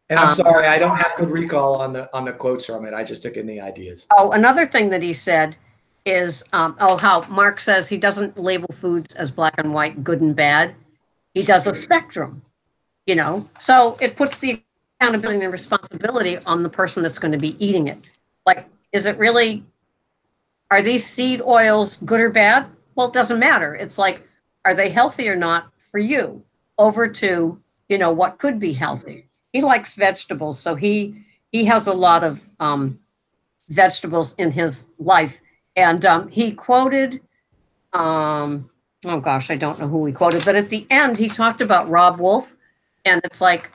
And I'm sorry, I don't have good recall on the quotes from it. I just took in the ideas. Oh, another thing that he said is, how Mark says he doesn't label foods as black and white, good and bad. He does a spectrum, so it puts the accountability and responsibility on the person that's going to be eating it. Like, are these seed oils good or bad? Well, it doesn't matter. It's like, are they healthy or not for you? Over to, what could be healthy. He likes vegetables, so he has a lot of vegetables in his life. And he quoted, oh gosh, I don't know who he quoted, but at the end, he talked about Rob Wolf. And it's like,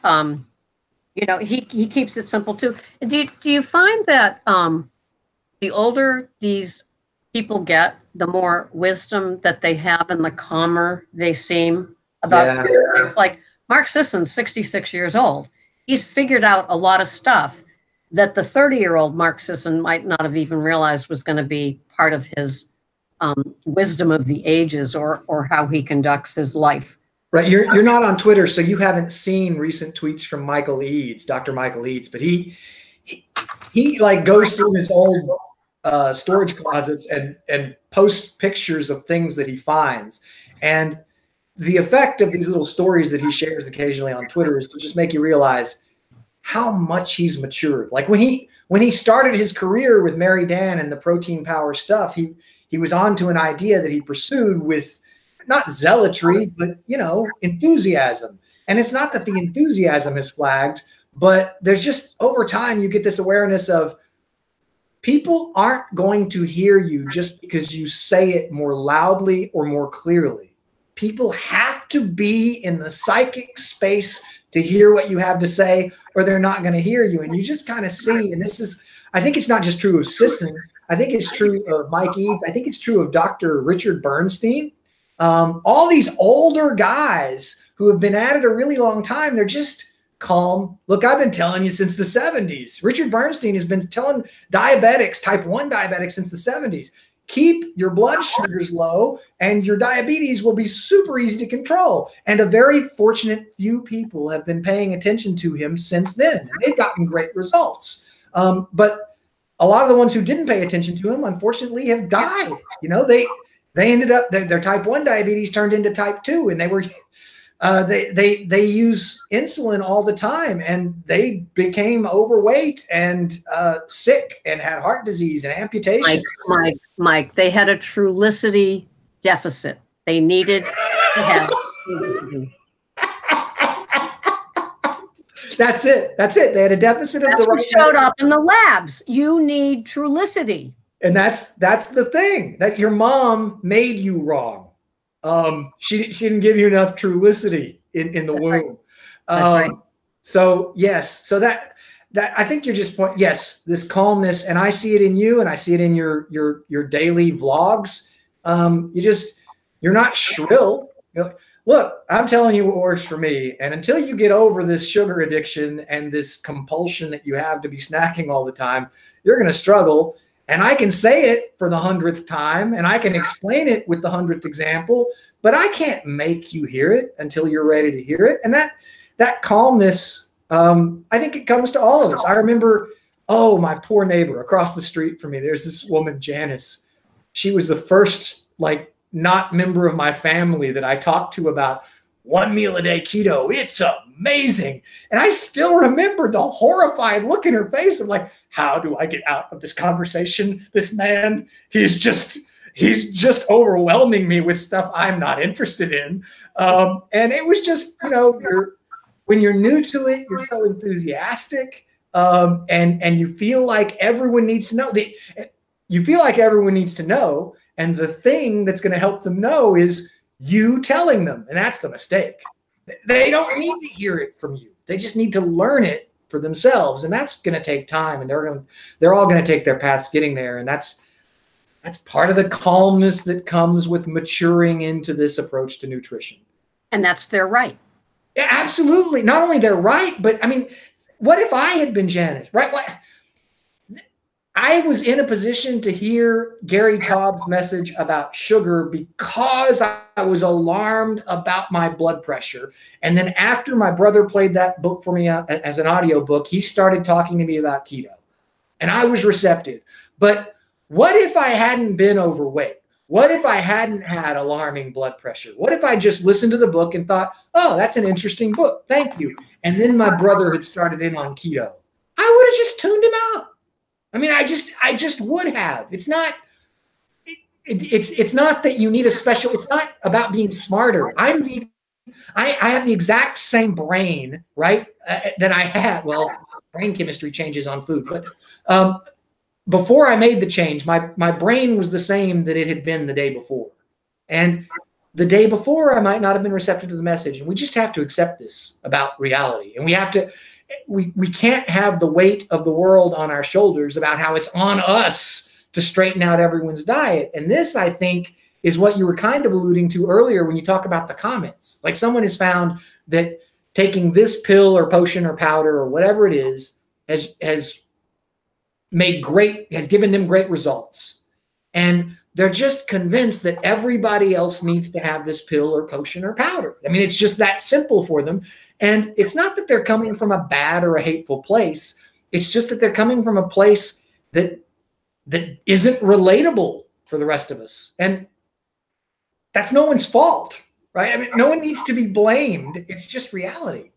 he keeps it simple too. Do you find that the older these people get, the more wisdom that they have and the calmer they seem about things? Like Mark Sisson, 66 years old. He's figured out a lot of stuff that the 30-year-old Mark Sisson might not have even realized was going to be part of his wisdom of the ages or how he conducts his life. Right. You're not on Twitter, so you haven't seen recent tweets from Michael Eads, Dr. Michael Eads, but he like goes through his old storage closets and posts pictures of things that he finds. And the effect of these little stories that he shares occasionally on Twitter is to just make you realize how much he's matured. Like when he started his career with Mary Dan and the protein power stuff, he was on to an idea that he pursued with not zealotry, but, enthusiasm. And it's not that the enthusiasm is flagged, but there's just over time, you get this awareness of people aren't going to hear you just because you say it more loudly or more clearly. People have to be in the psychic space to hear what you have to say, or they're not going to hear you. And you just kind of see, and I think it's not just true of Sisson. I think it's true of Mike Eads. I think it's true of Dr. Richard Bernstein. All these older guys who have been at it a really long time, they're just calm. Look, I've been telling you since the 70s. Richard Bernstein has been telling diabetics, type 1 diabetics, since the 70s, keep your blood sugars low and your diabetes will be super easy to control. And a very fortunate few people have been paying attention to him since then. And they've gotten great results. But a lot of the ones who didn't pay attention to him, unfortunately, have died. They ended up, their type 1 diabetes turned into type 2, and they use insulin all the time, and they became overweight and sick and had heart disease and amputation. Mike, they had a Trulicity deficit. They needed to have Trulicity. That's it. They had a deficit of That's the what right showed up in the labs. You need Trulicity. And that's the thing, that your mom made you wrong. She didn't give you enough Trulicity in the womb. Right. So yes, so that I think you're just yes, this calmness, and I see it in you, and I see it in your daily vlogs. You're not shrill. Look, I'm telling you what works for me, and until you get over this sugar addiction and this compulsion that you have to be snacking all the time, you're going to struggle. And I can say it for the 100th time, and I can explain it with the 100th example, but I can't make you hear it until you're ready to hear it. And that calmness, I think it comes to all of us. I remember, my poor neighbor across the street from me, there's this woman, Janice. She was the first, not member of my family that I talked to about 1 meal a day keto. It's amazing. And I still remember the horrified look in her face of like, how do I get out of this conversation? This man, he's just overwhelming me with stuff I'm not interested in. And it was just, when you're new to it, you're so enthusiastic. And you feel like everyone needs to know. You feel like everyone needs to know. And the thing that's going to help them know is you telling them. And that's the mistake. They don't need to hear it from you. They just need to learn it for themselves. And that's going to take time. And they're all going to take their paths getting there. And that's part of the calmness that comes with maturing into this approach to nutrition. And that's their right. Yeah, absolutely. Not only their right, but I mean, what if I had been Janet, right? I was in a position to hear Gary Taub's message about sugar because I was alarmed about my blood pressure. And then after my brother played that book for me as an audio book, he started talking to me about keto. And I was receptive. But what if I hadn't been overweight? What if I hadn't had alarming blood pressure? What if I just listened to the book and thought, oh, that's an interesting book. Thank you. And then my brother had started in on keto. I would have just tuned him out. I mean, I just would have. It's not that you need a special, it's not about being smarter. I have the exact same brain, right? That I had. Well, brain chemistry changes on food, but before I made the change, my brain was the same that it had been the day before. And the day before, I might not have been receptive to the message. And we just have to accept this about reality. And we can't have the weight of the world on our shoulders about how it's on us to straighten out everyone's diet. And this, I think, is what you were kind of alluding to earlier when you talk about the comments. Like someone has found that taking this pill or potion or powder or whatever it is has given them great results. And they're just convinced that everybody else needs to have this pill or potion or powder. I mean, it's just that simple for them. And it's not that they're coming from a bad or a hateful place. It's just that they're coming from a place that isn't relatable for the rest of us. And that's no one's fault, right? I mean, no one needs to be blamed. It's just reality.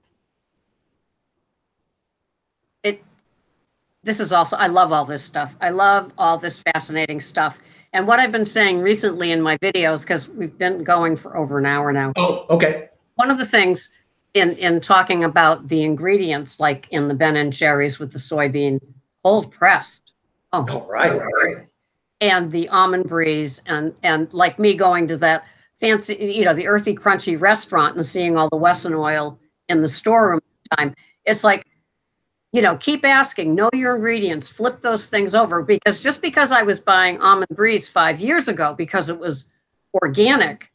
This is also, I love all this stuff. I love all this fascinating stuff. And what I've been saying recently in my videos, because we've been going for over an hour now. Oh, okay. One of the things in talking about the ingredients, like in the Ben and Jerry's with the soybean cold pressed. Oh, right. And the almond breeze and like me going to that fancy, the earthy, crunchy restaurant and seeing all the Wesson oil in the storeroom time. It's like, keep asking, know your ingredients, flip those things over, because just because I was buying almond breeze 5 years ago because it was organic,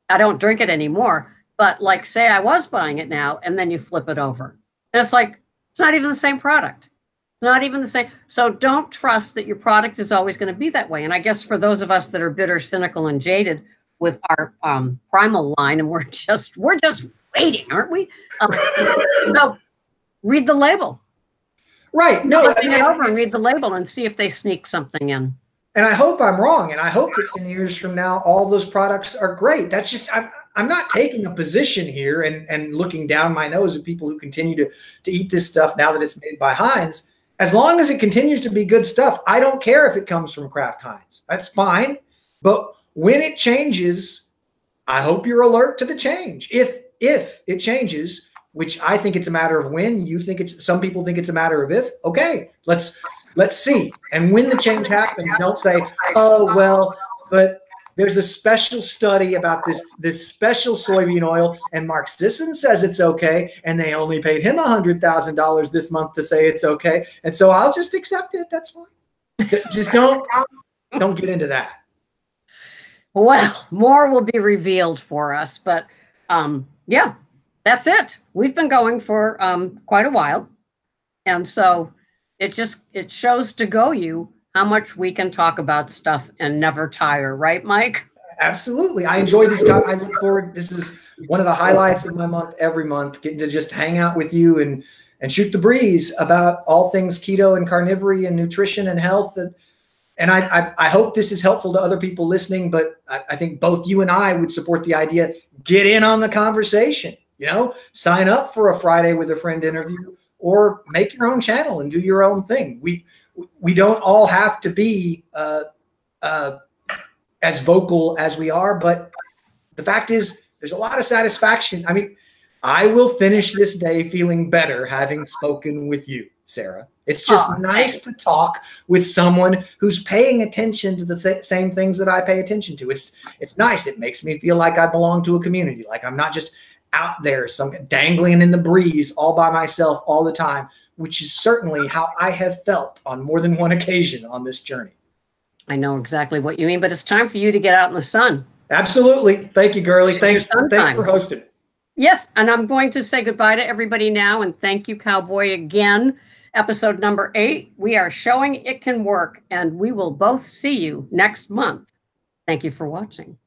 I don't drink it anymore. But like, say I was buying it now, and then you flip it over. And it's like, it's not even the same product. Not even the same. So don't trust that your product is always going to be that way. And I guess for those of us that are bitter, cynical, and jaded with our primal line, and we're just waiting, aren't we? So read the label. Right. No, bring it over and read the label and see if they sneak something in. And I hope I'm wrong. And I hope that 10 years from now, all those products are great. That's just, I'm not taking a position here and looking down my nose at people who continue to eat this stuff now that it's made by Heinz. As long as it continues to be good stuff, I don't care if it comes from Kraft Heinz. That's fine. But when it changes, I hope you're alert to the change. If it changes, which I think it's a matter of when, some people think it's a matter of if, okay, let's see. And when the change happens, don't say, oh, well, but there's a special study about this special soybean oil, and Mark Sisson says it's okay, and they only paid him $100,000 this month to say it's okay, and so I'll just accept it. That's fine. Just don't get into that. Well, more will be revealed for us, but yeah, that's it. We've been going for quite a while, and so it shows to go you how much we can talk about stuff and never tire, right, Mike? Absolutely. I enjoy this. I look forward. This is one of the highlights of my month every month, getting to just hang out with you and shoot the breeze about all things keto and carnivory and nutrition and health. And I hope this is helpful to other people listening, but I think both you and I would support the idea, get in on the conversation, sign up for a Friday with a Friend interview, or make your own channel and do your own thing. We don't all have to be as vocal as we are, but the fact is there's a lot of satisfaction. I mean, I will finish this day feeling better having spoken with you, Sarah. It's just nice to talk with someone who's paying attention to the same things that I pay attention to. It's nice. It makes me feel like I belong to a community, like I'm not just out there dangling in the breeze all by myself all the time, which is certainly how I have felt on more than one occasion on this journey. I know exactly what you mean, but it's time for you to get out in the sun. Absolutely. Thank you, Girlie. Thanks for hosting. Yes, and I'm going to say goodbye to everybody now, and thank you, Cowboy, again. episode number 8. We are showing it can work, and we will both see you next month. Thank you for watching.